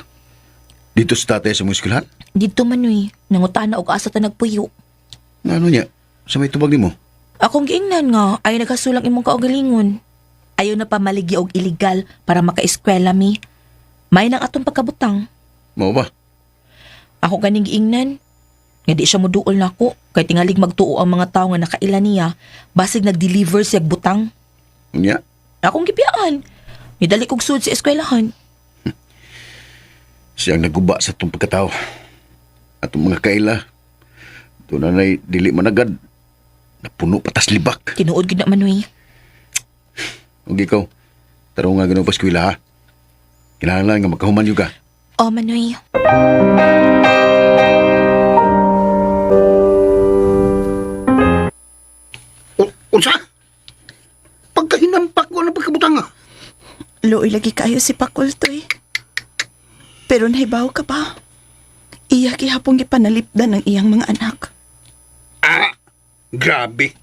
Dito sa tatay sa mong eskwelahan? Dito manoy, nangutana og asa ta nagpuyo. Ano niya? Sa may tubag ni mo? Akong giingnan nga, ay nagasulang imong kaugalingon. Ayaw na pa maligya og illegal para maka-eskwela mi. May nang atong pagkabutang. Mao ba? Ako ganing giingnan. Nga di siya moduol na ako, kay tingalig magtuo ang mga tao nga nakaila niya, basig nag-deliver siya butang. Unya? Akong gipiyaan. Nidali kog sud sa eskwelahan. Siyang naguba sa itong pagkatao. At ang mga kaila, ito na na'y dili managad. Napuno patas libak. Tinuod gid na manoy. Huwag ikaw, taro nga ganun pa eskwela ha. Kinahanglan nga magkahuman yung ka. Oh, manoy. Unsa? Pagkahinampak ko ng pagkabutang nga. Looy lagi kayo si Pakol to eh. Pero nahibaw ka pa. Iya gihapon gipanalipdan ng iyang mga anak. Grabe.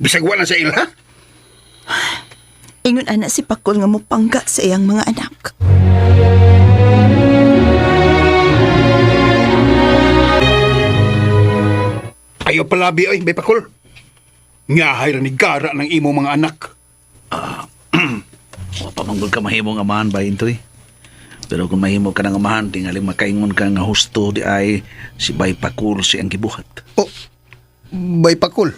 Bisag wala sa ila. Ingon ana si Pakol nga mupangga sa iyang mga anak. Ayaw palabi ay, may Pakol. Ngahay ra ni gara ng imo mga anak. Wa pa manggol ka mahimong amahan ba ito eh. Pero kung mahimo ka ng amahan, tingali makaingon ka nga husto di ay si Bay Pakul si ang gibuhat. Oh, may Pakol.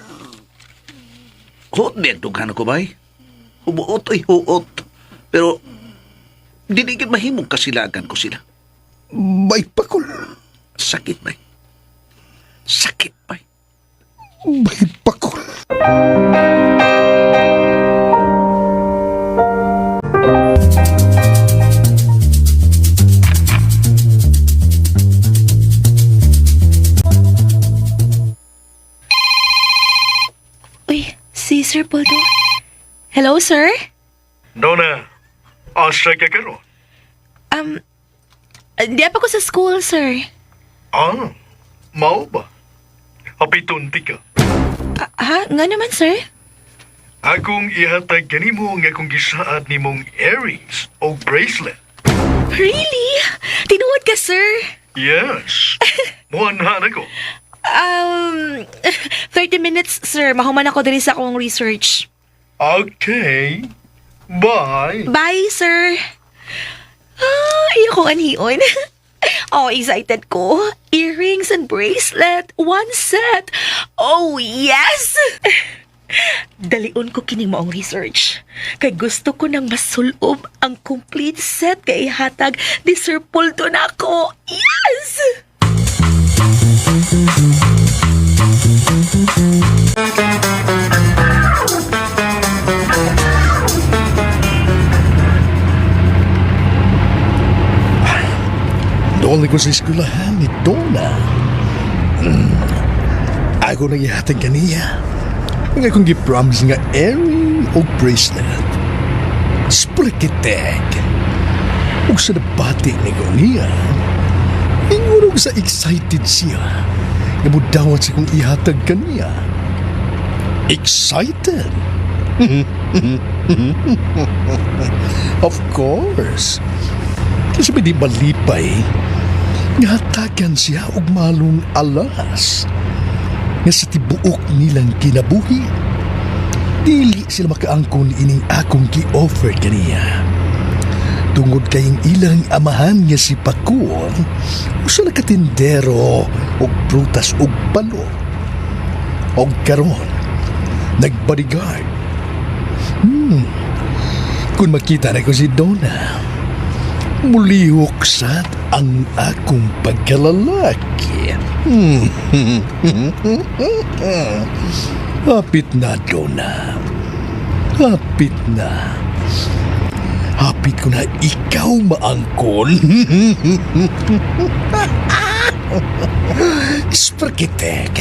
Huot di agdugan ako bay. Hubuot ay huot. Pero dinigit mahimong kasilagan ko sila. May Pakol. Sakit bay. Sakit bay. May Pakol. Uy, si Sir Poldo. Hello, sir? Donna, asa ka karon? Di pa ko sa school, sir. Mao ba? Hapitunti ka. Ha? Nga naman, sir? Akong ihatag kanimo nga kung gisaad nimong earrings o bracelet. Really? Tinuod ka, sir? Yes. Muanha na ko. 30 minutes, sir. Mahuman ako dali sa akong research. Okay. Bye. Bye, sir. Iya kong anhion. Oh, excited ko. Earrings and bracelet. One set. Oh, yes! Dalion ko kining maong research. Kay gusto ko nang masulob ang complete set kay ihatag ni Sir Poldo na ako. Yes! Doon ko sa eskwelahan ni Donna. Ako na ihatag kaniya. Nga kong gipromise nga earring o bracelet. Sprikitek. Ug sa nabati ni ko niya, ingurog sa excited siya. Nga mudawat sa kong ihatag kaniya. Excited? Of course. Kasi may di malipay, nga hatagan siya og malong alas. Nga sa tibuok nilang kinabuhi, dili sila makaangkon ining akong gi-offer kaniya. Tungod kayong ilang amahan nga si Paco, usa na katindero og prutas og palo. Og karon, nagbodyguard. Kung makita na ko si Donna, mulihok sad ang akong pagkalalaki. Hapit na, Donna. Hapit na. Hapit ko na ikaw maangkon. Sparkitek.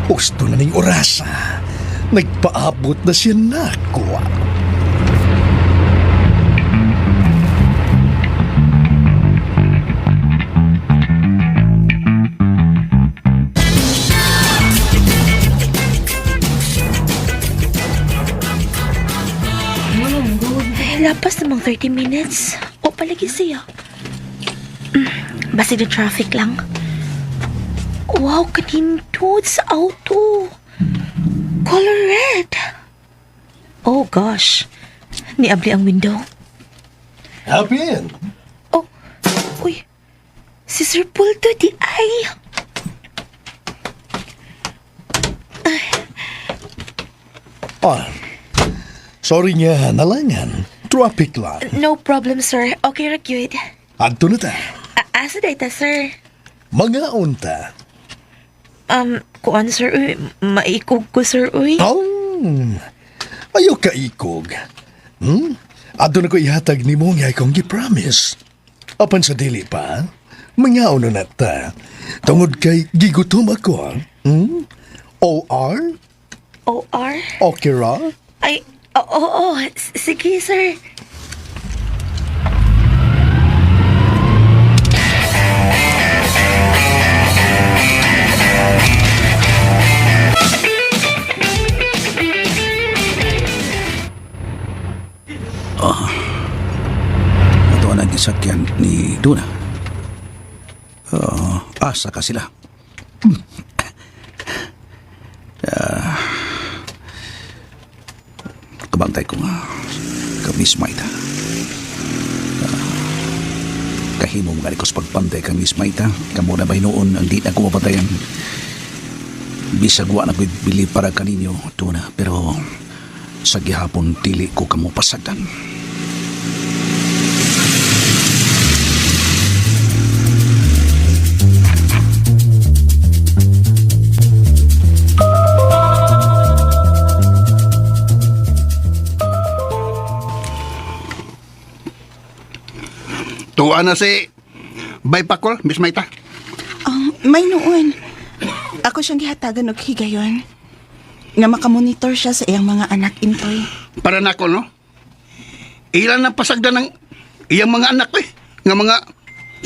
Gusto na ning orasa. Nagpaabot na siya nako. Lapas namang 30 minutes. O palagi siya. Basta the traffic lang. Wow, kanindot sa auto. Color red. Oh gosh. Niabli ang window. Hapin. Oh, uy. Si Sir Pulto di ay. Sorry nga, nalangan. Traffic lang. No problem, sir. Okay ra gyud. Adto na ta. Asa data, sir? Mga unta. Kuan, sir, uy. Maikog ko, sir, uy. Oh, ayaw ka ikog. Adto na ko ihatag ni mo nga akong gi-promise. Apan sa dili pa, mga uno na ta. Tungod kay gigutom ako. OR? OR? Okay ra? Ay, oo. Sige, sir. Ito ang nag-isakyan ni Duna. Asa ka sila? Kabantay ko nga ka Miss Maita. Kahimo mga likos pagpantay ka Miss Maita. Kamu na ba noon ang di na ko mapatayan? Bisag wa na bili para kaninyo Duna. Pero sa gihapon dili ko kamo pasagdan. Tuwa na si Bay Pakol, Miss Maita. May noon. Ako siyang gihatagan og higayon. Nga makamonitor siya sa iyang mga anak intoy. Para nako, no? Ilan na pasagda ng iyang mga anak, nga mga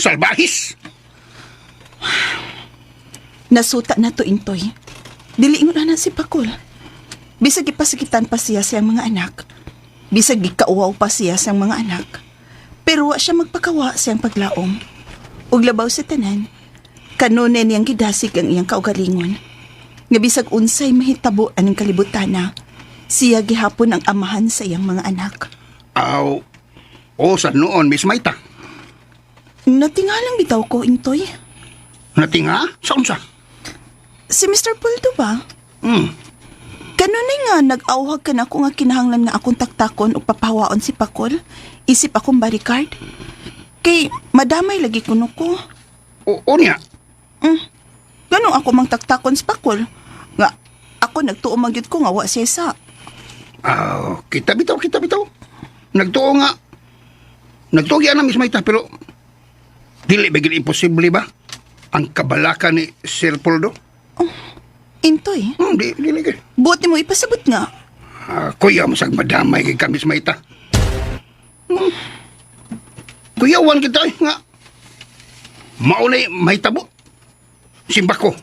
salbahis. Nasuta na to intoy. Dili ingon na si Pakol. Bisag ipasikitan pa siya sa iyang mga anak. Bisag gikauwaw pa siya sa iyang mga anak. Pero wa siya magpakawa siyang paglaom. Ug labaw sa tanan, kanunay niyang gidasig ang iyang kaugalingon. Nga bisag unsay mahitabo anong kalibutana, siya gihapon ang amahan sa iyang mga anak. Aw, sa noon, Miss Maita. Natingalang bitaw ko, Intoy. Natinga? Saan sa? Si Mr. Pulto ba? Kanunay nga nag-awhag ka na ko nga kinahanglan nga akong taktakon o papahawaon si Pakol. Isip akong bodyguard. Kay madamay lagi kuno ko. O niya? Ganong ako mang taktakon si Pakol. Nga, ako nagtuo magyud ko nga wa siya sa. Kita bitaw. Nagtuo nga. Nagtuo yan na, Miss Maita, pero Dili ba gid imposible ba? Ang kabalaka ni Sir Poldo? Intoy, Dili ka. buti mo ipasabot nga. Kuya mo sag madamay kay Miss Maita. Kuyawan kita nga. Maunay mahitabo. Simba ko.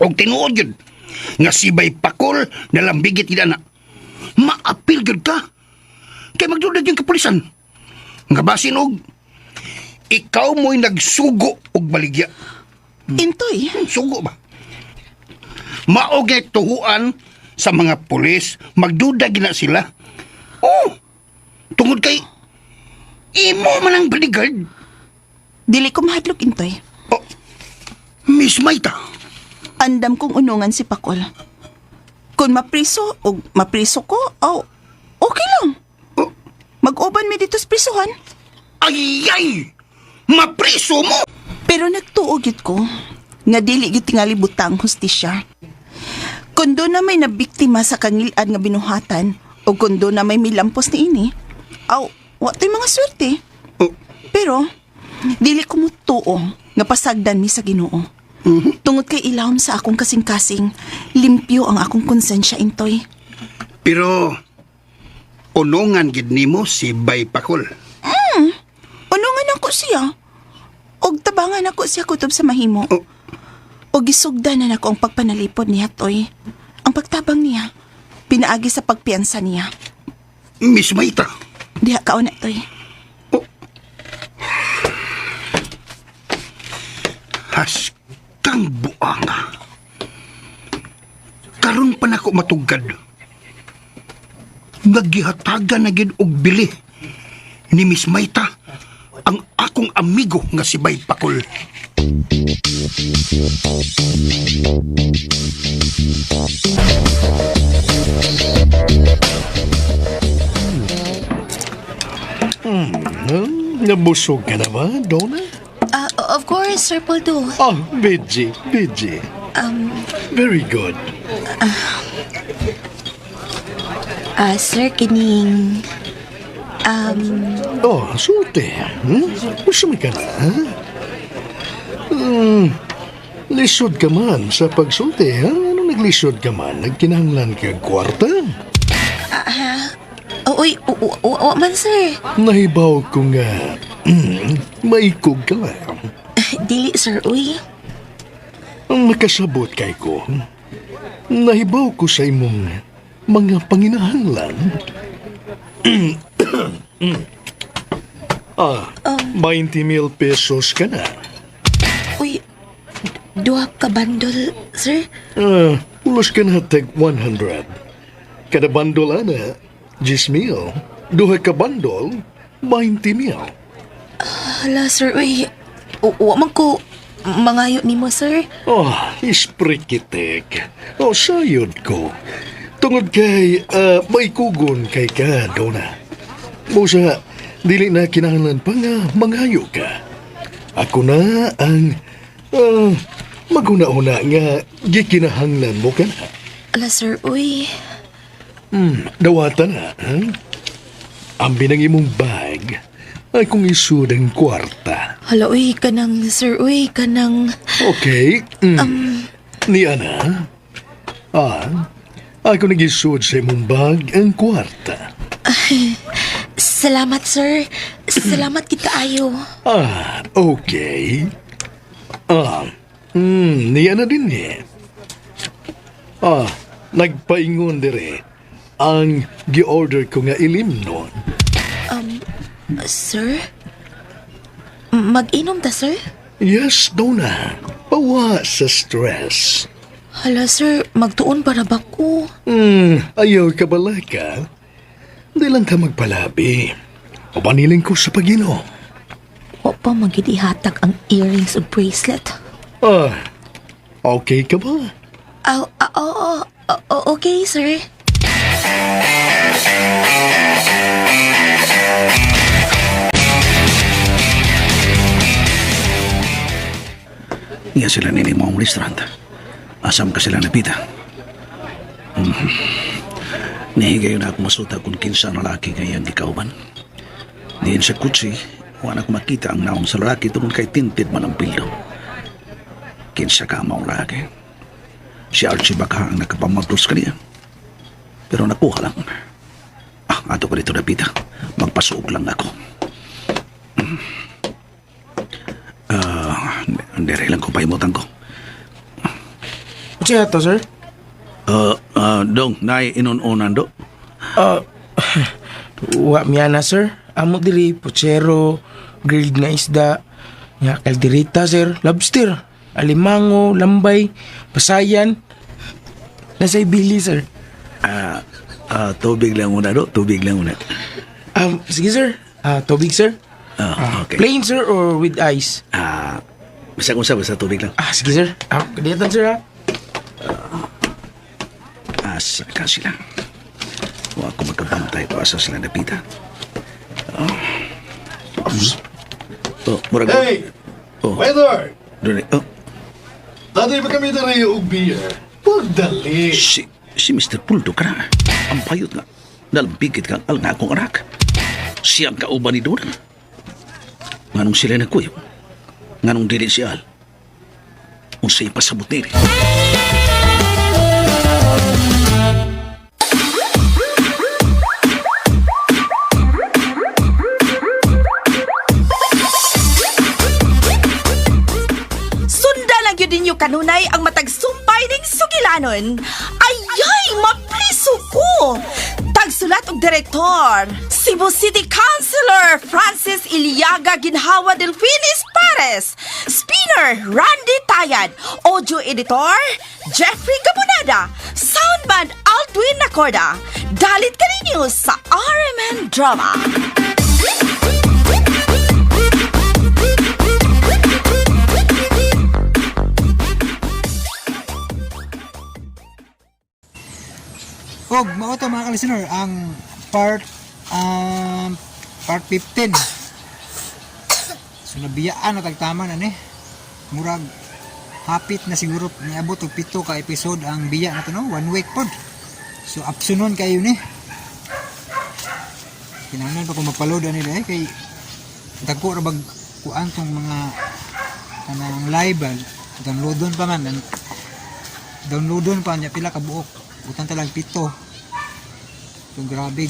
Og tinuod yun. Nga sibay pakol nalambigit ida na. Maapil gyud ka. Kay magdudad yung kapulisan. Nga basin og ikaw mo'y nagsugo og baligya. Intoy, Sugo ba? Maogay tuhuan sa mga pulis, magduda gina sila. Oh, tungod kay imo man ang bodyguard. dili ko mahadlok, Intoy. Oh, Miss Maita. Andam kong unungan si Pakol. Kung mapriso o mapriso ko, okay lang. Oh. Mag-uban mi dito sa prisuhan. Ay! Mapriso mo! Pero nagtuog yun ko, nga dili gyud tingali butang hustisya. Kung doon na may nabiktima sa kangilan nga binuhatan, o kung doon na may milampos ni ini, wato'y mga swerte. Oh. Pero, dili ko mo tuo nga pasagdan mi sa Ginoo. Tungod kay ilawom sa akong kasing-kasing, limpyo ang akong konsensya, Intoy. Pero, unungan gid nimo si Bay Pakol. Unungan ako siya. Og tabangan ako siya kutob sa mahimo. Oh. Og gisugdan na ako ang pagpanalipod niya, Toy. Ang pagtabang niya, pinaagi sa pagpiyansa niya. Miss Maita. Diha ka na, Toy. Haskang buanga. Karon pa nako matugad. Nagihatagan na gid og bili ni Miss Maita ang akong amigo nga si Bay Pakol. Nabusog ka na ba, Donna? Of course, Sir Poldo. Oh, Bidji. Very good. Sir, kining... Oh, sulte. Gusto mo ka na, ha? Lisod ka man sa pagsulte, ha? Ano naglisod ka man? Nagkinahanglan ka kwarta? man, sir. Nahibaw ko nga, maikog ka lang. Dili, sir, uy. Ang makasabot kay ko, nahibaw ko sa imong mga panginahanglan. 20,000 pesos ka na. Uy, duha ka bandol, sir? Ulos ka na tag 100. Kada bandol ana, 10,000. Duha ka bandol, 20,000. Hala, sir, uy. Uwa man ko mangayo ni mo, sir. Oh, isprikitek. Oh, sayod ko. Tungod kay, maikugon kay ka, Donna. Musa, dili na kinahanglan pa nga mangayo ka. Ako na ang, maguna-una nga gikinahanglan mo ka na. Ala, sir, uy. Dawatan na, ha? Ang binang imong bag ay kung isud ang kwarta. Hala, uy, kanang, sir, uy, kanang... Okay. Ni Ana? Ako nag-isud sa imong bag ang kwarta. Salamat, sir. Salamat kita ayo. Okay. Ni Ana din eh. Nagpaingon dire ang gi-order ko nga ilimnon. Sir? Mag-inom ta, sir? Yes, Donna. Pawa sa stress. Hala, sir, magtuon para ba ko? Ayaw ka bala ka? Di lang ka magpalabi. O paniling ko sa Pagino. O pa magidihatag ang earrings o bracelet. Okay ka ba? Okay, sir. Iya sila nini mo ang restaurant. Asam ka sila napita. Nahigayon na ako masuta kung kinsa na laki ngayang gikauban. Diyan sa kutsi, wala ko makita ang naong sa lalaki tungkol kay tintid man ang pildo. Kinsa ka maong lalaki. Si Archie baka ang nakapamagdos kaniya. Pero nakuha lang. Ato ko dito na pita. Magpasuog lang ako. Ndere lang ko paimutan ko. Siya to, sir? Dong, nai inon-onan do. Wa miyana, sir. Amo diri, puchero, grilled nga isda, nga kalderita, sir, lobster, alimango, lambay, pasayan. Nasa ibili, sir. Tubig lang muna do, tubig lang muna. Sige, sir. Tubig, sir. Okay. Plain, sir, or with ice? Basta kung sa tubig lang. Sige, sir. Kadiyatan, sir, ha? Asa ka sila. Huwag ko magkabantay pa asa sila napita. Murag. Hey! Oh, Weather! doon eh. Tatay ba kami na rin og beer? Pagdali! Si Mr. Puldo ka na. Ang payot nga. Nalbigit kang al na akong anak. Siyang kauban ni Dona. Nganong sila nagkuyo? Nganong dili si Al? Unsay pasabot nila. Sunda lang yun ninyo kanunay ang matagsumpay ning sugilanon. Ayay, mapriso ko! Tagsulat og direktor, Cebu City Councilor Francis Iliaga Ginhawa Delfinis Pares, spinner Randy Tayad, audio editor Jeffrey Gabunada, soundman Aldwin Nacorda. Dalit ka ninyo sa RMN Drama. Og mao to mga ka-listener ang part 15. So nabiyaan na tagtama na ni. Murag hapit na siguro niabot og 7 ka episode ang biya na to no, 1 week pod. So absunon kayo ni. Kinahanglan pa ko magpa-load nila kay dagko ra bag kuan tong mga kanang live downloadon pa man downloadon pa niya pila ka buok. Utang talag 7. So grabe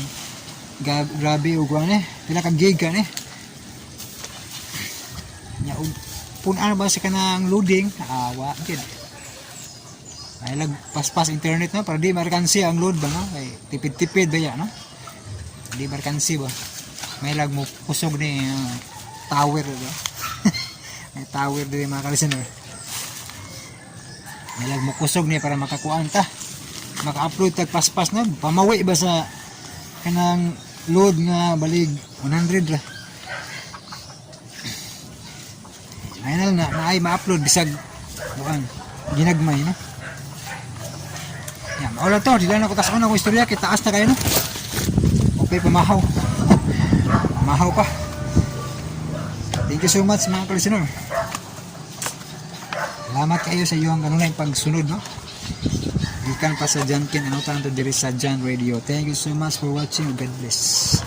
ug ano pila ka gig ka ni. Nya og pun-an ba sa kanang loading wa gid. Ay lag paspas internet no para di markansi ang load ba no kay tipid-tipid ba ya no. Di markansi ba. May lag mo kusog ni tower ba. May tower diri mga ka-listener. May lag mo kusog ni para makakuan ta. Maka-upload tag paspas na pamawi ba sa kanang load nga balig 100 ra. Ayun na ay ma-upload bisag bukan ginagmay no. Yan, wala to, di lang ako tas ako istorya kay taas na kayo no. Okay, pamahaw. Pamahaw pa. Thank you so much mga ka-listener. Salamat kayo sa iyong kanunay pagsunod no. Ikan pa sa Jankin, ano tanto diri sa Jan Radio. Thank you so much for watching. God bless.